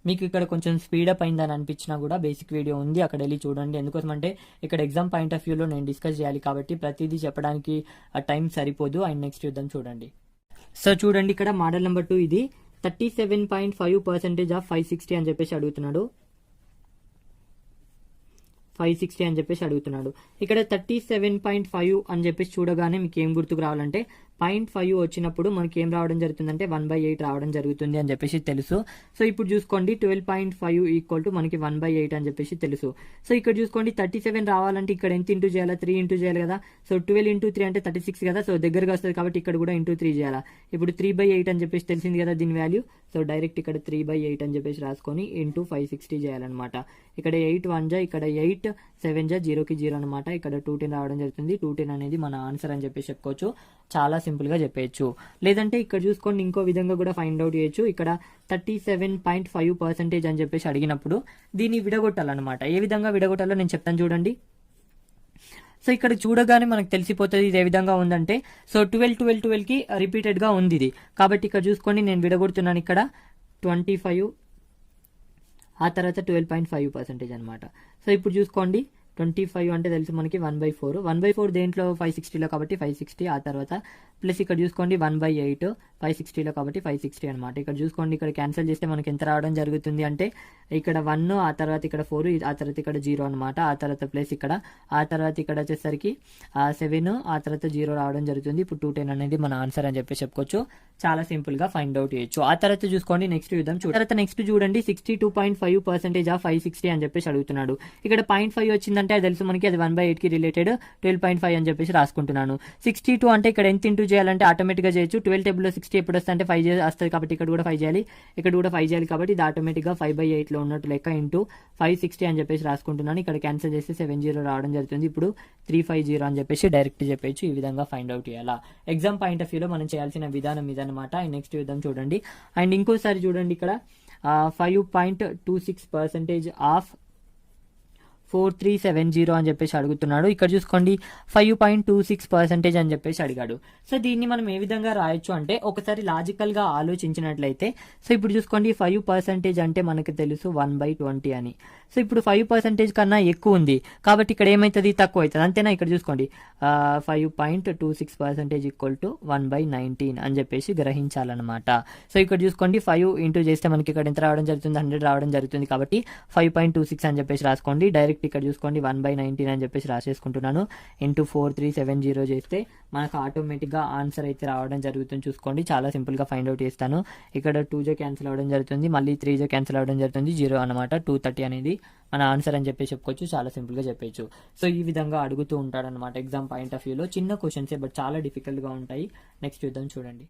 S1: మీకు ఇక్కడ కొంచెం స్పీడప్ అయిందని అనిపించినా కూడా బేసిక్ వీడియో ఉంది, అక్కడ వెళ్ళి చూడండి. ఎందుకోసం అంటే ఇక్కడ ఎగ్జామ్ పాయింట్ ఆఫ్ వ్యూలో నేను డిస్కస్ చేయాలి కాబట్టి ప్రతిదీ చెప్పడానికి టైం సరిపోదు. అండ్ నెక్స్ట్ యుద్ధం చూడండి. సో చూడండి ఇక్కడ మోడల్ నెంబర్ 2 ఇది 37.5% ఆఫ్ 560 అని చెప్పేసి అడుగుతున్నాడు. 560 అని చెప్పేసి అడుగుతున్నాడు. ఇక్కడ 37.5 అని చెప్పేసి చూడగానే మీకు ఏం గుర్తుకు రావాలంటే 0.5 వచ్చినప్పుడు మనకి ఏం రావడం జరుగుతుందంటే 1/8 రావడం జరుగుతుంది అని చెప్పేసి తెలుసు. సో ఇప్పుడు చూసుకోండి 12.5 ఈక్వల్ టు మనకి 1/8 అని చెప్పేసి తెలుసు. సో ఇక్కడ చూసుకోండి 37 రావాలంటే ఇక్కడ ఎంత ఇంటూ చేయాలా, 3 ఇంటూ చేయాలి కదా. సో 12 ఇంటూ 3 అంటే 36 కదా. సో దగ్గరగా వస్తుంది కాబట్టి ఇక్కడ కూడా ఇంటూ 3 చేయాలా. ఇప్పుడు 3/8 అని చెప్పేసి తెలిసింది కదా దీని వాల్యూ. సో డైరెక్ట్ ఇక్కడ 3/8 అని చెప్పేసి రాసుకొని ఇంటూ 560 చేయాలన్నమాట. ఇక్కడ 8 1 జా, ఇక్కడ 8 7 జా, 0కి 0 అనమాట. ఇక్కడ 210 రావడం జరుగుతుంది. 210 అనేది మన ఆన్సర్ అని చెప్పేసి చెప్పుకోవచ్చు. చాలా సింపుల్ గా చెప్పేయచ్చు. లేదంటే ఇక్కడ చూసుకోండి ఇంకో విధంగా కూడా ఫైండ్ అవుట్ చేయొచ్చు. ఇక్కడ 37.5% అని చెప్పేసి అడిగినప్పుడు దీన్ని విడగొట్టాలన్నమాట. ఏ విధంగా విడగొట్టాలో నేను చెప్తాను చూడండి. సో ఇక్కడ చూడగానే మనకు తెలిసిపోతుంది ఇది ఏ విధంగా ఉందంటే, సో 12 కి రిపీటెడ్ గా ఉంది ఇది. కాబట్టి ఇక్కడ చూసుకోండి నేను విడగొడుతున్నాను. ఇక్కడ 25 ఆ తర్వాత 12.5% అనమాట. సో ఇప్పుడు చూసుకోండి 25 అంటే తెలుసు మనకి 1/4. 1/4 దేంట్లో 560లో కాబట్టి 560. ఆ తర్వాత ప్లస్ ఇక్కడ చూసుకోండి 1/8 560లో కాబట్టి 560 అనమాట. ఇక్కడ చూసుకోండి ఇక్కడ క్యాన్సిల్ చేస్తే మనకి ఎంత రావడం జరుగుతుంది అంటే ఇక్కడ 1 ఆ తర్వాత ఇక్కడ 4 ఆ తర్వాత ఇక్కడ 0 అనమాట. ఆ తర్వాత ప్లస్ ఇక్కడ ఆ తర్వాత ఇక్కడ వచ్చేసరికి 7 ఆ తర్వాత 0 రావడం జరుగుతుంది. ఇప్పుడు 210 అనేది మన ఆన్సర్ అని చెప్పి చెప్పుకోవచ్చు. చాలా సింపుల్ గా ఫైండ్ అవుట్ చేయొచ్చు. ఆ తర్వాత చూసుకోండి నెక్స్ట్ చూద్దాం. తర్వాత నెక్స్ట్ చూడండి 62.5% ఆఫ్ 560 అని చెప్పేసి అడుగుతున్నాడు. ఇక్కడ 0.5 వచ్చిందంటే అది తెలుసు మనకి అది 1/8 కి రిలేటెడ్ 12.5 అని చెప్పేసి రాసుకుంటున్నాను. 62 అంటే ఇక్కడ ఎంత ఇంటూ చేయాలంటే ఆటోమేటిక్ గా చేయొచ్చు. 12 టేబుల్ లో 60 ఎప్పుడు వస్తుంది అంటే 5 వస్తుంది కాబట్టి ఇక్కడ కూడా 5 చేయాలి, ఇక్కడ కూడా 5 చేయాలి కాబట్టి ఇది ఆటోమేటిక్ గా 5/8 లో ఉన్నట్టు లెక్క ఇంటూ 560 అని చెప్పేసి రాసుకుంటున్నాను. ఇక్కడ క్యాన్సిల్ చేస్తే 70 రావడం జరుగుతుంది. ఇప్పుడు 350 అని చెప్పేసి డైరెక్ట్ చెప్పేయచ్చు. ఈ విధంగా ఫైండ్ అవుట్ చేయాలా. ఎగ్జామ్ పాయింట్ ఆఫ్ వ్యూలో మనం చేయాల్సిన విధానం ఇదన్నమాట. నెక్స్ట్ విధానం చూడండి. అండ్ ఇంకోసారి చూడండి ఇక్కడ 5.26% ఆఫ్ 4370 అని చెప్పేసి అడుగుతున్నాడు. ఇక్కడ చూసుకోండి 5.26% అని చెప్పేసి అడిగాడు. సో దీన్ని మనం ఏ విధంగా రాయొచ్చు అంటే ఒకసారి లాజికల్ గా ఆలోచించినట్లయితే, సో ఇప్పుడు చూసుకోండి 5% అంటే మనకు తెలుసు 1/20 అని. సో ఇప్పుడు 5% కన్నా ఎక్కువ ఉంది కాబట్టి ఇక్కడ ఏమైతుంది, తక్కువ అవుతుంది అంతేనా. ఇక్కడ చూసుకోండి 5.26% ఈక్వల్ టు 1/19 అని చెప్పేసి గ్రహించాలన్నమాట. సో ఇక్కడ చూసుకోండి 5 ఇంటూ చేస్తే మనకి ఇక్కడ ఎంత రావడం జరుగుతుంది, 100 రావడం జరుగుతుంది కాబట్టి 5.26 అని చెప్పేసి రాసుకోండి. డైరెక్ట్ ఇక్కడ చూసుకోండి 1/19 అని చెప్పేసి రాసేసుకుంటున్నాను. ఇంటూ 4370 చేస్తే మనకు ఆటోమేటిక్ గా ఆన్సర్ అయితే రావడం జరుగుతుంది. చూసుకోండి చాలా సింపుల్ గా ఫైండ్ అవుట్ చేస్తాను. ఇక్కడ 2 క్యాన్సిల్ అవ్వడం జరుగుతుంది, మళ్ళీ 3 క్యాన్సిల్ అవ్వడం జరుగుతుంది, 0 అనమాట. 230 అనేది మన ఆన్సర్ అని చెప్పేసి చెప్పుకోవచ్చు. చాలా సింపుల్ గా చెప్పచ్చు. సో ఈ విధంగా అడుగుతూ ఉంటాడు అనమాట ఎగ్జామ్ పాయింట్ ఆఫ్ వ్యూలో. చిన్న క్వశ్చన్స్ బట్ చాలా డిఫికల్ట్ గా ఉంటాయి. నెక్స్ట్ చూద్దాం చూడండి.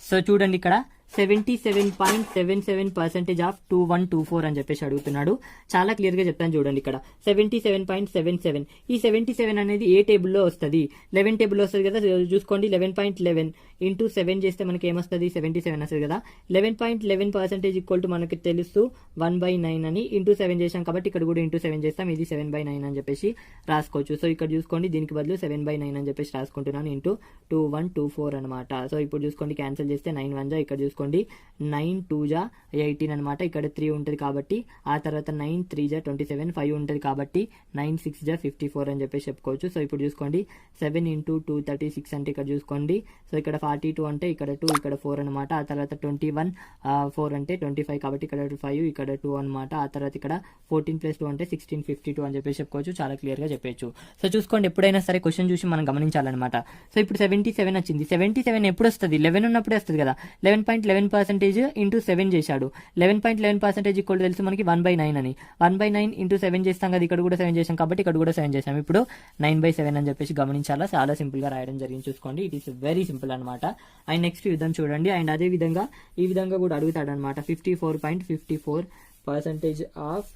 S1: సో చూడండి ఇక్కడ 77.77% ఆఫ్ 2124 అని చెప్పేసి అడుగుతున్నాడు. చాలా క్లియర్ గా చెప్తాను చూడండి. ఇక్కడ 77.77, ఈ 77 అనేది ఏ టేబుల్లో వస్తుంది? 11 టేబుల్లో వస్తుంది కదా, చూసుకోండి. 11.11 ఇంటూ 7 చేస్తే మనకి ఏమొస్తుంది? 77 వస్తుంది కదా. 11.11% ఈక్వల్ టు మనకి తెలుసు 1/9 అని. ఇంటూ 7 చేసాం కాబట్టి ఇక్కడ కూడా ఇంటూ 7 చేస్తాం. ఇది 7/9 అని చెప్పేసి రాసుకోవచ్చు. సో ఇక్కడ చూసుకోండి, దీనికి బదులు 7/9 అని చెప్పేసి రాసుకుంటున్నాను. ఇంటూ 2124 అనమాట. సో ఇప్పుడు చూసుకోండి, క్యాన్సిల్ చేస్తే 9 1 ఇక్కడ చూసుకోండి 9 2 18 అనమాట. ఇక్కడ 3 ఉంటుంది కాబట్టి, ఆ తర్వాత 9 3 27, 5 ఉంటుంది కాబట్టి 9 6 54 అని చెప్పేసి చెప్పుకోవచ్చు. సో ఇప్పుడు చూసుకోండి 7 ఇంటూ 2 36 అంటే ఇక్కడ చూసుకోండి. సో ఇక్కడ 42 అంటే ఇక్కడ 2 ఇక్కడ 4 అనమాట. ఆ తర్వాత 21 4 అంటే 25 కాబట్టి ఇక్కడ 5 ఇక్కడ 2 అనమాట. ఆ తర్వాత ఇక్కడ 14 + 2 అంటే 16 52 అని చెప్పేసి చెప్పుకోవచ్చు. చాలా క్లియర్ గా చెప్పచ్చు. సో చూసుకోండి, ఎప్పుడైనా సరే క్వశ్చన్ చూసి మనం గమనించాలన్నమాట. సో ఇప్పుడు 77 వచ్చింది. 77 ఎప్పుడు వస్తుంది? 11 ఉన్నప్పుడే వస్తుంది కదా. 11.11% ఇంటూ 7 చేశాడు. 11.11% ఈక్వల్ తెలుసు మనకి 1/9 అని. 1/9 ఇంటూ 7 చేస్తాం కదా, ఇక్కడ కూడా 7 చేసాం కాబట్టి ఇక్కడ కూడా 7 చేసాం. ఇప్పుడు 9/7 అని చెప్పేసి గమనించాలా. చాలా సింపుల్ గా రాయడం జరిగింది. చూసుకోండి, ఇట్ ఈస్ వెరీ సింపుల్ అనమాట. అండ్ నెక్స్ట్ విధం చూడండి. అండ్ అదే విధంగా ఈ విధంగా కూడా అడుగుతాడు అనమాట. 54.54% ఆఫ్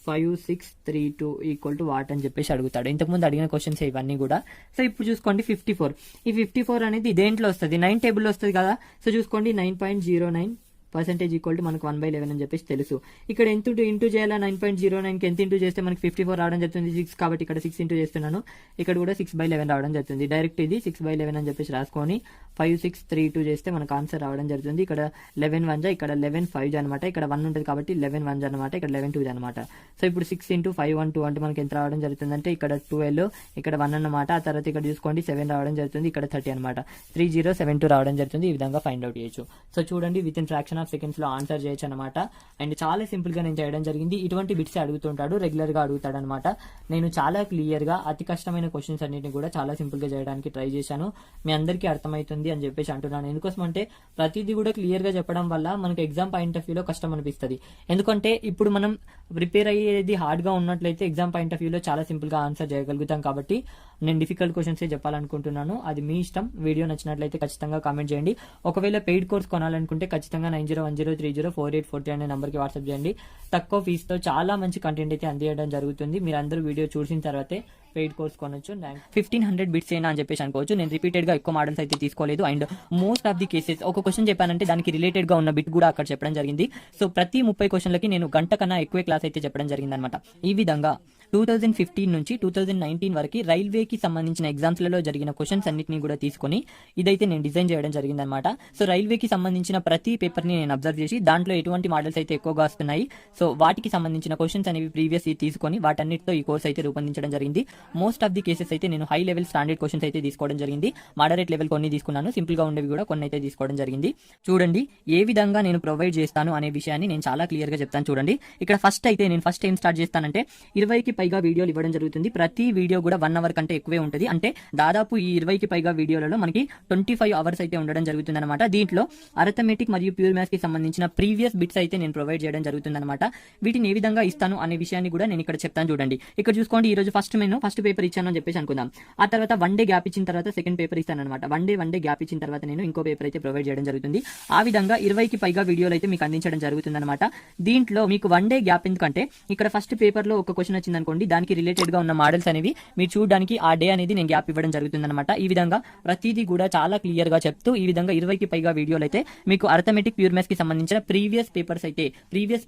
S1: 5632 ఈక్వల్ టు వాట్ అని చెప్పేసి అడుగుతాడు. ఇంతకుముందు అడిగిన క్వశ్చన్స్ ఇవన్నీ కూడా. సో ఇప్పుడు చూసుకోండి 54, ఈ 54 అనేది దేంట్లో వస్తుంది? 9 టేబుల్లో వస్తుంది కదా. సో చూసుకోండి 9.09% ఈక్వల్ టు మనకు 1/11 అని చెప్పేసి తెలుసు. ఇక్కడ ఎంత ఇంటూ చేయాలా? 9.09కి ఎంత ఇంటూ చేస్తే మనకి 54 రావడం జరుగుతుంది. 6 కాబట్టి ఇక్కడ 6 ఇంటూ చేస్తున్నాను. ఇక్కడ కూడా 6/11 రావడం జరుగుతుంది. డైరెక్ట్ ఇది 6/11 అని చెప్పేసి రాసుకొని 5632 చేస్తే మనకు ఆన్సర్ రావడం జరుగుతుంది. ఇక్కడ 11 1 ఇక్కడ 11 5 అనమాట. ఇక్కడ 1 ఉంటుంది కాబట్టి 11 1 అనమాట. ఇక్కడ 11 2 అనమాట. సో ఇప్పుడు 6 ఇంటూ 5 1 2 అంటే మనకి ఎంత రావడం జరుగుతుంది అంటే ఇక్కడ 12, ఇక్కడ 1 అనమాట. ఆ తర్వాత ఇక్కడ చూసుకోండి 7 రావడం జరుగుతుంది. ఇక్కడ 30 అనమాట. 3072 రావడం జరుగుతుంది. ఈ విధంగా ఫైండ్ అవుట్ చేయొచ్చు. సో చూడండి, with in fraction of seconds లో ఆన్సర్ చేయొచ్చు అనమాట. అండ్ చాలా సింపుల్ గా నేను చేయడం జరిగింది. ఇటువంటి బిట్స్ అడుగుతుంటాడు, రెగ్యులర్ గా అడుగుతాడు అనమాట. నేను చాలా క్లియర్ గా అతి కష్టమైన క్వశ్చన్స్ అన్నిటిని కూడా చాలా సింపుల్ గా చేయడానికి ట్రై చేశాను. మీ అందరికీ అర్థమవుతుంది అని చెప్పేసి అంటున్నాను. ఎందుకోసం అంటే ప్రతిదీ కూడా క్లియర్ గా చెప్పడం వల్ల మనకు ఎగ్జామ్ పాయింట్ ఆఫ్ వ్యూలో కష్టం అనిపిస్తుంది. ఎందుకంటే ఇప్పుడు మనం ప్రిపేర్ అయ్యేది హార్డ్ గా ఉన్నట్లయితే ఎగ్జామ్ పాయింట్ ఆఫ్ వ్యూలో చాలా సింపుల్ గా ఆన్సర్ చేయగలుగుతాం. కాబట్టి నేను డిఫికల్ట్ క్వశ్చన్స్ చెప్పాలనుకుంటున్నాను. అది మీ ఇష్టం. వీడియో నచ్చినట్లయితే ఖచ్చితంగా కామెంట్ చేయండి. ఒకవేళ పెయిడ్ కోర్స్ కొనాలనుకుంటే ఖచ్చితంగా 9010304843 అనే నంబర్కి వాట్సాప్ చేయండి. తక్కువ ఫీజుతో చాలా మంచి కంటెంట్ అయితే అందించడం జరుగుతుంది. మీరు అందరూ వీడియో చూసిన తర్వాతే పెయిడ్ కోర్స్ కొనొచ్చు. 1500 బిట్స్ అయినా అని చెప్పేసి అనుకోవచ్చు. నేను రిపీటెడ్ గా ఎక్కువ మోడల్స్ అయితే తీసుకోలేదు. And most of the cases ఒక క్వశ్చన్ చెప్పానంటే దానికి రిలేటెడ్ గా ఉన్న బిట్ కూడా అక్కడ చెప్పడం జరిగింది. సో ప్రతి 30 క్వశ్చన్లకి నేను గంట కన్నా ఎక్కువ క్లాస్ అయితే చెప్పడం జరిగింది అనమాట. ఈ విధంగా 2015 నుంచి 2019 వరకు రైల్వేకి సంబంధించిన ఎగ్జామ్స్లలో జరిగిన క్వశ్చన్స్ అన్నిటిని కూడా తీసుకొని ఇదైతే నేను డిజైన్ చేయడం జరిగిందనమాట. సో రైల్వేకి సంబంధించిన ప్రతి పేపర్ని నేను అబ్జర్వ్ చేసి దాంట్లో ఎటువంటి మోడల్స్ అయితే ఎక్కువగా వస్తున్నాయి, సో వాటికి సంబంధించిన క్వశ్చన్స్ అనేవి ప్రీవియస్ తీసుకొని వాటన్నిటితో ఈ కోర్స్ అయితే రూపొందించడం జరిగింది. మోస్ట్ ఆఫ్ ది కేసెస్ అయితే నేను హై లెవెల్ స్టాండర్డ్ క్వశ్చన్స్ అయితే తీసుకోవడం జరిగింది. మోడరేట్ లెవెల్ కొన్ని తీసుకున్నాను, సింపుల్ గా ఉండేవి కూడా కొన్ని అయితే తీసుకోవడం జరిగింది. చూడండి ఏ విధంగా నేను ప్రొవైడ్ చేస్తాను అనే విషయాన్ని నేను చాలా క్లియర్ గా చెప్తాను. చూడండి ఇక్కడ ఫస్ట్ అయితే నేను ఫస్ట్ ఏం స్టార్ట్ చేస్తానంటే 20కి పైగా వీడియోలు ఇవ్వడం జరుగుతుంది. ప్రతి వీడియో కూడా 1 అవర్ కంటే ఎక్కువే ఉంటుంది. అంటే దాదాపు ఈ 20కి పైగా వీడియోలలో మనకి 25 అవర్స్ అయితే ఉండడం జరుగుతుంది అనమాట. దీంట్లో అర్థమెటిక్ మరియు ప్యూర్ మ్యాథ్స్ కి సంబంధించిన ప్రీవియస్ బిట్స్ అయితే నేను ప్రొవైడ్ చేయడం జరుగుతుంది అనమాట. వీటిని ఏ విధంగా ఇస్తాను అనే విషయాన్ని కూడా నేను ఇక్కడ చెప్తాను. చూడండి ఇక్కడ చూసుకోండి, ఈ రోజు ఫస్ట్ పేపర్ ఇచ్చాను అని చెప్పేసి అనుకుందాం. ఆ తర్వాత 1 డే గ్యాప్ ఇచ్చిన తర్వాత సెకండ్ పేపర్ ఇస్తాను అనమాట. 1 డే గ్యాప్ ఇచ్చిన తర్వాత నేను ఇంకో పేపర్ అయితే ప్రొవైడ్ చేయడం జరుగుతుంది. ఆ విధంగా 20కి పైగా వీడియోలు అయితే మీకు అందించడం జరుగుతుంది అనమాట. దీంట్లో మీకు 1 డే గ్యాప్ ఎందుకంటే ఇక్కడ ఫస్ట్ పేపర్ లో ఒక క్వశ్చన్ వచ్చింది అనుకోండి, దానికి రిలేటెడ్ గా ఉన్న మోడల్స్ అనేవి మీరు చూడడానికి ఆ డే అనేది నేను గ్యాప్ ఇవ్వడం జరుగుతుంది అనమాట. ఈ విధంగా ప్రతిదీ కూడా చాలా క్లియర్ గా చెప్తూ ఈ విధంగా 20కి పైగా వీడియోలు అయితే మీకు అర్థమెటిక్ ప్యూర్ మ్యాథ్స్ కి సంబంధించిన ప్రీవియస్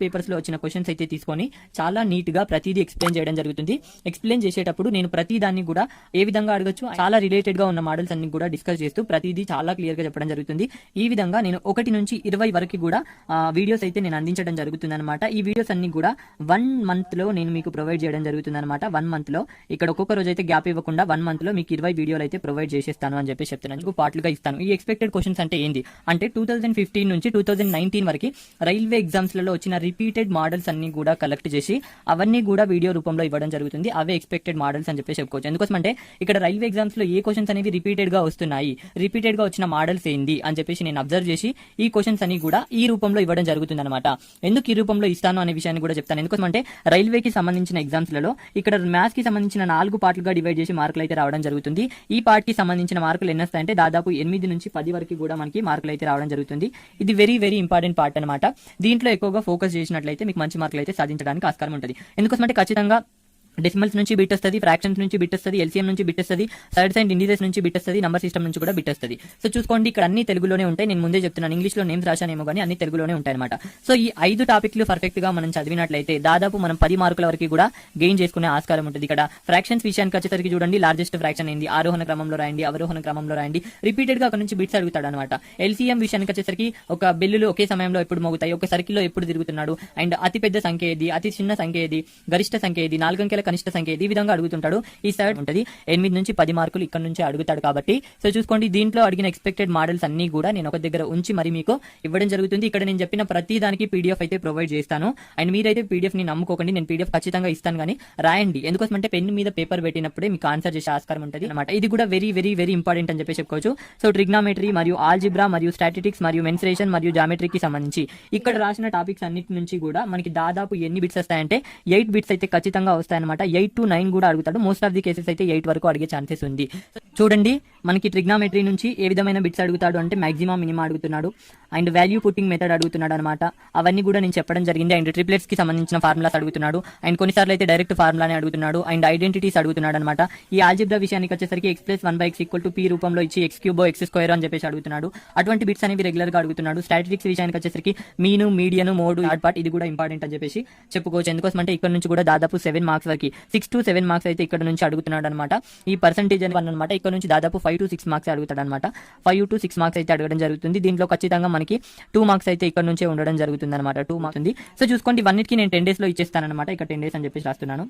S1: పేపర్స్ లో వచ్చిన క్వశ్చన్స్ అయితే తీసుకొని చాలా నీట్ గా ప్రతిదీ ఎక్స్ప్లెయిన్ చేయడం జరుగుతుంది. ఎక్స్ప్లెయిన్ చేసేటప్పుడు నేను ప్రతి దాన్ని కూడా ఏ విధంగా అడగచ్చు, చాలా రిలేటెడ్ గా ఉన్న మోడల్స్ అన్ని కూడా డిస్కస్ చేస్తూ ప్రతిదీ చాలా క్లియర్ గా చెప్పడం జరుగుతుంది. ఈ విధంగా నేను 1 నుంచి 20 వరకు కూడా వీడియోస్ అయితే నేను అందించడం జరుగుతుంది అనమాట. ఈ వీడియోస్ అన్ని కూడా 1 మంత్ లో నేను మీకు ప్రొవైడ్ చేయడం జరుగుతుంది అనమాట. 1 మంత్ లో ఇక్కడ ఒక్కొక్క రోజు అయితే గ్యాప్ ఇవ్వకుండా 1 మంత్ లో మీకు 20 వీడియోలు అయితే ప్రొవైడ్ చేసేస్తాను అని చెప్పి చెప్తున్నాను. పార్ట్లుగా ఇస్తాను. ఈ ఎక్స్పెక్టెడ్ క్వశ్చన్స్ అంటే ఏంటి అంటే 2015 నుంచి 2019 వరకు రైల్వే ఎగ్జామ్స్ లలో వచ్చిన రిపీటెడ్ మోడల్స్ అన్ని కూడా కలెక్ట్ చేసి అవన్నీ కూడా వీడియో రూపంలో ఇవ్వడం జరుగుతుంది. అవే ఎక్స్పెక్టెడ్ మోడల్స్ అని చెప్పి చెప్పుకోవచ్చు. ఎందుకోసం అంటే ఇక్కడ రైల్వే ఎగ్జామ్స్ లో ఏ క్వశ్చన్స్ అనేవి రిపీటెడ్ గా వస్తున్నాయి, రిపీటెడ్ గా వచ్చిన మోడల్స్ ఏంది అని చెప్పేసి నేను అబ్జర్వ్ చేసి ఈ క్వశ్చన్స్ అన్ని కూడా ఈ రూపంలో ఇవ్వడం జరుగుతుంది అనమాట. ఎందుకు ఈ రూపంలో ఇస్తాను అనే విషయాన్ని కూడా చెప్తాను. ఎందుకోసం అంటే రైల్వేకి సంబంధించిన ఎగ్జామ్స్ బిట్స్లలో ఇక్కడ మ్యాథ్స్ కి సంబంధించిన 4 పార్ట్లుగా డివైడ్ చేసి మార్కులు అయితే రావడం జరుగుతుంది. ఈ పార్ట్ కి సంబంధించిన మార్కులు ఎన్ని వస్తాయంటే దాదాపు 8 నుంచి 10 వరకు కూడా మనకి మార్కులు అయితే రావడం జరుగుతుంది. ఇది వెరీ వెరీ ఇంపార్టెంట్ పార్ట్ అనమాట. దీంట్లో ఎక్కువగా ఫోకస్ చేసినట్లయితే మీకు మంచి మార్కులు అయితే సాధించడానికి ఆస్కారం ఉంటుంది. ఎందుకోసమంటే ఖచ్చితంగా డెసిమల్స్ నుంచి బిట్ వస్తుంది, ఫ్రాక్షన్స్ నుంచి బిట్ వస్తుంది, ఎల్సీఎం నుంచి బిట్ వస్తుంది, సైడ్స్ అండ్ ఇండిసెస్ నుంచి బిట్ వస్తుంది, నంబర్ సిస్టమ్ నుంచి కూడా బిట్ వస్తుంది. సో చూసుకోండి ఇక్కడ అన్ని తెలుగులోనే ఉంటాయి. నేను ముందే చెప్తున్నాను, ఇంగ్లీష్ లో నేమ్స్ రాశానేమో కానీ అన్ని తెలుగులోనే ఉంటాయి అనమాట. సో ఈ 5 టాపిక్లు పర్ఫెక్ట్ గా మనం చదివినట్లయితే దాదాపు మనం 10 మార్కుల వరకు కూడా గెయిన్ చేసుకునే ఆస్కారం ఉంటుంది. ఇక్కడ ఫ్రాక్షన్స్ విషయానికి వచ్చేసరికి చూడండి, లార్జెస్ట్ ఫ్రాక్షన్ ఏంది, ఆరోహణ క్రమంలో రాయండి, అవరోహణ క్రమంలో రాయండి. రిపీటెడ్ గా అక్కడ నుంచి బిట్స్ అడుగుతాడు అనమాట. ఎల్సీఎం విషయానికి వచ్చేసరికి ఒక బెల్లులు ఒకే సమయంలో ఎప్పుడు మోగుతాయి, ఒక సర్కిల్ లో ఎప్పుడు తిరుగుతున్నాడు, అండ్ అతి పెద్ద సంఖ్య ఏది, అతి చిన్న సంఖ్య ఏది, గరిష్ట సంఖ్య ఏది, 4 అంకెల కనిష్ట సంఖ్య ఏది, అడుగుతుంటాడు. ఈ సైడ్ ఉంటుంది 8 నుంచి 10 మార్కులు ఇక్కడ నుంచి అడుగుతాడు కాబట్టి సో చూసుకోండి దీంట్లో అడిగిన ఎక్స్పెక్టెడ్ మోడల్స్ అన్ని కూడా నేను ఒక దగ్గర ఉంచి మరి మీకు ఇవ్వడం జరుగుతుంది. ఇక్కడ నేను చెప్పిన ప్రతి దానికి పీడిఎఫ్ అయితే ప్రొవైడ్ చేస్తాను. అండ్ మీరైతే పీడిఎఫ్ ని నమ్ముకోకండి, నేను పీడిఎఫ్ ఖచ్చితంగా ఇస్తాను కానీ రాయండి. ఎందుకోసమంటే పెన్ మీద పేపర్ పెట్టినప్పుడే మీకు ఆన్సర్ చేసే ఆస్కారం ఉంటుంది అనమాట. ఇది కూడా వెరీ వెరీ వెరీ ఇంపార్టెంట్ అని చెప్పి చెప్పుకోవచ్చు. సో ట్రిగ్నామెట్రీ మరియు ఆల్జిబ్రా మరియు స్టాటిస్టిక్స్ మరియు మెన్సురేషన్ మరియు జామెట్రీకి సంబంధించి ఇక్కడ రాసిన టాపిక్స్ అన్నిటి నుంచి కూడా మనకి దాదాపు ఎన్ని బిట్స్ వస్తాయంటే 8 బిట్స్ అయితే ఖచ్చితంగా వస్తాయన్నమాట. 8 to 9 కూడా అడుగుతాడు. మోస్ట్ ఆఫ్ ది కేసెస్ అయితే 8 వరకు అడిగే ఛాన్సెస్ ఉంది. చూడండి మనకి ట్రిగ్నామెట్రీ నుంచి ఏ విధమైన బిట్స్ అడుగుతాడు అంటే మాక్సిమం మినిమం అడుగుతున్నాడు, అండ్ వాల్యూ పుట్టింగ్ మెథడ్ అడుగుతున్నాడు అనమాట. అవన్నీ కూడా నేను చెప్పడం జరిగింది. అండ్ ట్రిప్లెట్స్ కి సంబంధించిన ఫార్ములాస్ అడుగుతున్నాడు, అండ్ కొన్నిసార్లు అయితే డైరెక్ట్ ఫార్ములానే అడుగుతున్నాడు, అండ్ ఐడెంటిటీస్ అడుగుతున్నాడు అనమాట. ఈ ఆల్జిబ్రా విషయానికి వచ్చేసరికి x+1/x = p రూపంలో ఇచ్చి x³ x² అని చెప్పేసి అడుగుతున్నాడు. అటువంటి బిట్స్ అనేవి రెగ్యులర్ గా అడుగుతున్నాడు. స్టాటిస్టిక్స్ విషయానికి వచ్చేసరికి మీను, మీడియన్, మోడ్, థర్డ్ పార్ట్ ఇది కూడా ఇంపార్టెంట్ అని చెప్పేసి చెప్పుకోవచ్చు. ఎందుకోసం అంటే ఇక్కడ నుంచి కూడా దాదాపు 7 మార్క్స్ వరకు 6 to 7 మార్క్స్ అయితే ఇక్కడ నుంచి అడుగుతున్నాడు అనమాట. ఈ పర్సెంటేజ్ అనమాట ఇక్కడ నుంచి దాదాపు 5 to 6 మార్క్స్ అడుగుతాడు అనమాట. 5 to 6 మార్క్స్ అయితే అడగడం జరుగుతుంది. దీంట్లో ఖచ్చితంగా మనకి 2 మార్క్స్ అయితే ఇక్కడ నుంచే ఉండడం జరుగుతుంది అనమాట. 2 మార్క్స్ ఉంది. సో చూసుకోండి ఇవన్నిటికీ నేను 10 days లో ఇచ్చేస్తాను అనమాట. ఇక్కడ 10 days అని చెప్పేసి రాస్తున్నాను.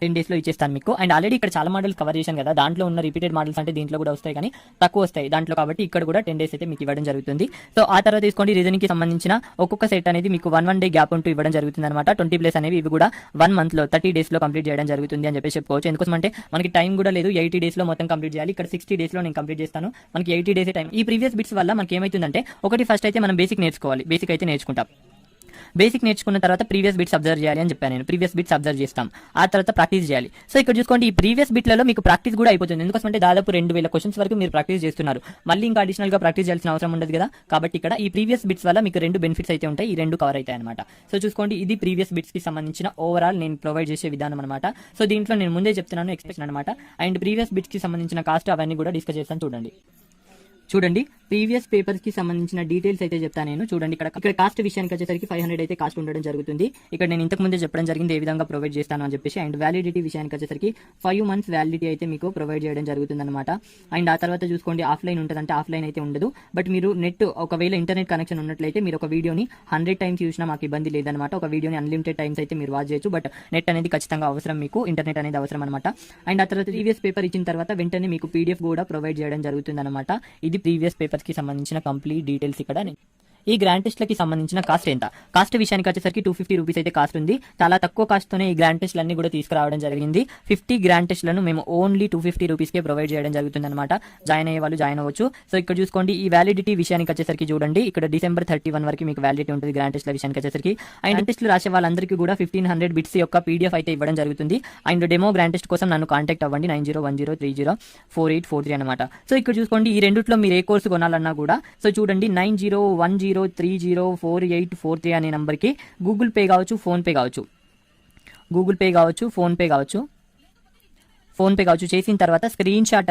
S1: 10 days లో ఇచ్చేస్తాను మీకు. అండ్ ఆల్రెడీ ఇక్కడ చాలా మోడల్స్ కవర్ చేశాను కదా, దాంట్లో ఉన్న రిపీటెడ్ మోడల్స్ అంటే దీంట్లో కూడా వస్తాయి కానీ తక్కువ వస్తాయి దాంట్లో, కాబట్టి ఇక్కడ కూడా 10 days అయితే మీకు ఇవ్వడం జరుగుతుంది. సో ఆ తర్వాత తీసుకోండి రీజనింగ్ కి సంబంధించిన ఒక్కొక్క సెట్ అనేది మీకు 1 day గ్యాప్ ఉంటూ ఇవ్వడం జరుగుతుంది అనమాట. 20 ప్లేస్ అనేవి ఇవి కూడా 1 month లో 30 days లో కంప్లీట్ చేయడం జరుగుతుంది అని చెప్పేసి చెప్పుకోవచ్చు. ఎందుకోసం అంటే మనకి టైం కూడా లేదు, 80 days లో మొత్తం కంప్లీట్ చేయాలి. ఇక్కడ 60 days లో నేను కంప్లీట్ చేస్తాను, మనకి 80 days టైం. ఈ ప్రీవియస్ బిట్స్ వల్ల మనకి ఏమైతుందంటే ఒకటి ఫస్ట్ అయితే మనం బేసిక్ నేర్చుకోవాలి, బేసిక్ అయితే నేర్చుకుంటాం. బేసిక్ నేర్చుకున్న తర్వాత ప్రీవియస్ బిట్స్ అబ్జర్వ్ చేయాలి అని చెప్పాను నేను. ప్రీవియస్ బిట్స్ అబ్జర్వ్ చేస్తాం, ఆ తర్వాత ప్రాక్టీస్ చేయాలి. సో ఇక్కడ చూసుకోండి ఈ ప్రీవియస్ బిట్లలో మీకు ప్రాక్టీస్ కూడా అయిపోతుంది. ఎందుకంటే దాదాపు 2000 క్వశ్చన్స్ వరకు మీరు ప్రాక్టీస్ చేస్తున్నారు, మళ్ళీ ఇంకా అడిషనల్ గా ప్రాక్టీస్ చేయాల్సిన అవసరం ఉండదు కదా. కాబట్టి ఇక్కడ ఈ ప్రీవియస్ బిట్స్ వల్ల మీకు 2 బెనిఫిట్స్ అయితే ఉంటాయి, ఈ 2 కవర్ అవుతాయి అనమాట. సో చూసుకోండి ఇది ప్రీవియస్ బిట్స్ కి సంబంధించిన ఓవరాల్ నేను ప్రొవైడ్ చేసే విధానం అనమాట. సో దీంట్లో నేను ముందే చెప్తున్నాను ఎక్స్పెక్ట్ అనమాట. అండ్ ప్రీవియస్ బిట్స్ కి సంబంధించిన కాస్ట్ అవన్నీ కూడా డిస్కస్ చేస్తాను. చూడండి ప్రీవియస్ పేపర్స్ కి సంబంధించిన డీటెయిల్స్ అయితే చెప్తాను నేను. చూడండి ఇక్కడ కాస్ట్ విషయానికి వచ్చేసరికి 500 అయితే కాస్ట్ ఉండడం జరుగుతుంది. ఇక్కడ నేను ఇంతకు ముందే చెప్పడం జరిగింది ఏ విధంగా ప్రొవైడ్ చేస్తాను అని చెప్పేసి. అండ్ వ్యాలిడిటీ విషయానికి వచ్చేసరికి 5 months వ్యాలిడిటీ అయితే మీకు ప్రొవైడ్ చేయడం జరుగుతుంది అనమాట. అండ్ ఆ తర్వాత చూసుకోండి ఆఫ్లైన్ ఉంటుంది, అంటే ఆఫ్లైన్ అయితే ఉండదు. బట్ మీరు నెట్ ఒకవేళ ఇంటర్నెట్ కనెక్షన్ ఉన్నట్లయితే మీరు ఒక వీడియోని 100 times చూసినా మాకు ఇబ్బంది లేదనమాట. ఒక వీడియోని అన్లిమిటెడ్ టైమ్స్ అయితే మీరు వాచ్ చేయొచ్చు. బట్ నెట్ అనేది ఖచ్చితంగా అవసరం, మీకు ఇంటర్నెట్ అనేది అవసరం అనమాట. అండ్ ఆ తర్వాత ప్రీవియస్ పేపర్ ఇచ్చిన తర్వాత వెంటనే మీకు పీడిఎఫ్ కూడా ప్రొవైడ్ చేయడం జరుగుతుంది అనమాట. ఇది ప్రీవియస్ పేపర్స్ కి సంబంధించిన కంప్లీట్ డీటెయిల్స్. ఇక్కడ ఈ గ్రాండ్ టెస్ట్ లకి సంబంధించిన కాస్ట్ ఎంత, కాస్ట్ విషయానికి వచ్చేసరికి 250 రూపీస్ అయితే కాస్ట్ ఉంది. చాలా తక్కువ కాస్ట్ తోనే ఈ గ్రాండ్ టెస్ట్ అన్ని కూడా తీసుకురావడం జరిగింది. 50 గ్రాండ్ టెస్ట్ లను మేము ఓన్లీ 250 రూపీస్ కే ప్రొవైడ్ చేయడం జరుగుతుంది అనమాట. జాయిన్ అయ్యే వాళ్ళు జాయిన్ అవ్వచ్చు. సో ఇక్కడ చూసుకోండి ఈ వ్యాలిడిటీ విషయానికి వచ్చేసరికి చూడండి ఇక్కడ December 31 వరకు మీకు వ్యాలిడిటీ ఉంటుంది గ్రాండ్ టెస్ట్ విషయానికి వచ్చేసరికి. అండ్ టెస్ట్ రాసే వాళ్ళందరికీ కూడా 1500 బిట్స్ యొక్క పీడిఎఫ్ అయితే ఇవ్వడం జరుగుతుంది. అండ్ డెమో గ్రాండ్ టెస్ట్ కోసం నన్ను కాంటాక్ట్ అవ్వండి 9010304843 అనమాట. సో ఇక్కడ చూసుకోండి ఈ రెండిట్లో మీరు ఏ కోర్సు కొనాలన్నా కూడా సో చూడండి 9010304843 అనే నంబర్కి గూగుల్ పే కావచ్చు, ఫోన్పే కావచ్చు చేసిన తర్వాత స్క్రీన్ షాట్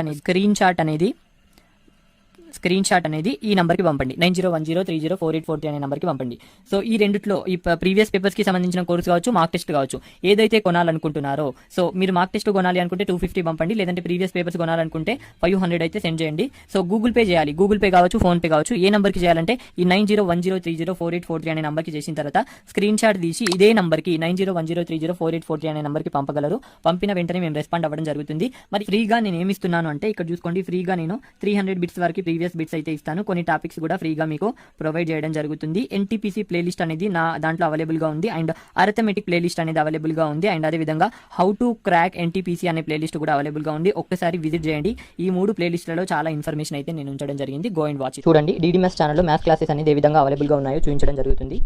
S1: అనేది ఈ నంబర్కి పంపండి. 9010304843 అనే నంబర్కి పంపండి. సో ఈ రెండిట్లో ఈ ప్రీవియస్ పేపర్స్ కి సంబంధించిన కోర్స్ కావచ్చు, మార్క్ టెస్ట్ కావచ్చు, ఏదైతే కొనాలనుకుంటున్నారో సో మీరు మార్క్ టెస్ట్ కొనాలి అనుకుంటే 250 పంపండి, లేదంటే ప్రీవియస్ పేపర్స్ కొనాలనుకుంటే 500 అయితే సెండ్ చేయండి. సో గూగుల్ పే చేయాలి, గూగుల్ పే కావచ్చు, ఫోన్ పే కావచ్చు. ఏ నంబర్కి చేయాలంటే ఈ 9010304843 అనే నంబర్కి చేసిన తర్వాత స్క్రీన్ షాట్ తీసి ఇదే నంబర్కి 9010304843 అనే నంబర్కి పంపగలరు. పంపిన వెంటనే మేము రెస్పాండ్ అవ్వడం జరుగుతుంది. మరి ఫ్రీగా నేను ఏమి ఇస్తున్నాను అంటే ఇక్కడ చూసుకోండి ఫ్రీగా నేను 300 బిట్స్ వరకు ప్రీవియస్ బిట్స్ అయితే ఇస్తాను. కొన్ని టాపిక్స్ కూడా ఫ్రీగా మీకు ప్రొవైడ్ చేయడం జరుగుతుంది. NTPC ప్లేలిస్ట్ అనేది నా దాంట్లో అవైలబుల్ గా ఉంది. అండ్ అరిథమెటిక్ ప్లేలిస్ట్ అనేది అవైలబుల్ గా ఉంది. అండ్ అదే విధంగా హౌ టు క్రాక్ NTPC అనే ప్లేలిస్ట్ కూడా అవైలబుల్ గా ఉంది. ఒక్కసారి విజిట్ చేయండి. ఈ 3 ప్లేలిస్ట్లలో చాలా ఇన్ఫర్మేషన్ అయితే నేను ఉంచడం జరిగింది. Go and watch. చూడండి DDMS ఛానల్లో మ్యాథ్స్ క్లాసెస్ అనేది ఏ విధంగా అవైలబుల్ గా ఉన్నాయో చూపించడం జరుగుతుంది.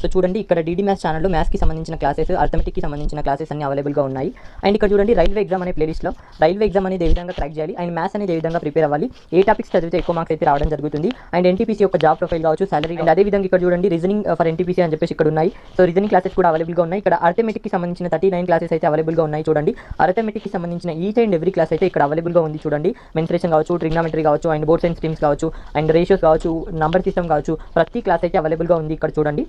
S1: సో చూడండి ఇక్కడ డీడీ మ్యాథ్స్ ఛానల్లో మ్యాథ్స్కి సంబంధించిన క్లాసెస్, అర్థమెటిక్కి సంబంధించిన క్లాసెస్ అన్ని అవైలబుల్గా ఉన్నాయి. అండ్ ఇక్కడ చూడండి రైల్వే ఎగ్జామ్ అనే ప్లేలిస్ట్లో రైల్వే ఎగ్జామ్ అనేది ఏ విధంగా క్రాక్ చేయాలి అండ్ మ్యాథ్స్ అనేది ఏ విధంగా ప్రిపేర్ అవ్వాలి, ఏ టాపిక్స్ చదివితే ఎక్కువ మార్క్స్ అయితే రావడం జరుగుతుంది, అండ్ ఎన్టీపీసీ యొక్క జాబ్ ప్రొఫైల్ కావచ్చు, సాలరీ, అండ్ అదే విధంగా ఇక్కడ చూడండి రీజనింగ్ ఫర్ ఎన్టీపీసీ అని చెప్పేసి ఇక్కడ ఉన్నాయి. సో రీజనింగ్ క్లాసెస్ కూడా అవైలబుల్గా ఉన్నాయి. ఇక్కడ అర్థమెటిక్కి సంబంధించిన 39 క్లాసెస్ అయితే అవైలబుల్గా ఉన్నాయి. చూడండి అర్థమెటిక్కి సంబంధించిన ఈచ్ అండ్ ఎవ్రీ క్లాస్ అయితే ఇక్కడ అవైలబుల్గా ఉంది. చూడండి మెన్సురేషన్ కావచ్చు, ట్రిగ్నామెట్రీ కావచ్చు, అండ్ బోర్డ్ సైన్స్ స్ట్రీమ్స్ కావచ్చు, అండ్ రేషియోస్ కావచ్చు, నంబర్ సిస్టమ్ కావచ్చు, ప్రతి క్లాస్ అయితే అవైలబుల్గా ఉంది. ఇక్కడ చూడండి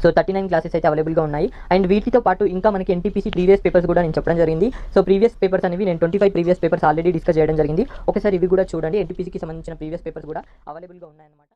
S1: సో 39 క్లాసెస్ అయితే అవైలబుల్గా ఉన్నాయి. అండ్ వీటితో పాటు ఇంకా మనకి ఎన్టీపీసీ ప్రీవియస్ పేపర్స్ కూడా నేను చెప్పడం జరిగింది. సో ప్రీవియస్ పేపర్స్ అనేవి నేను 25 ప్రీవియస్ పేపర్స్ ఆల్రెడీ డిస్కస్ చేయడం జరిగింది. ఒకసారి ఇవి కూడా చూడండి. ఎన్టీపీసీకి సంబంధించిన ప్రీవియస్ పేపర్స్ కూడా అవైలబుల్గా ఉన్నాయన్నమాట.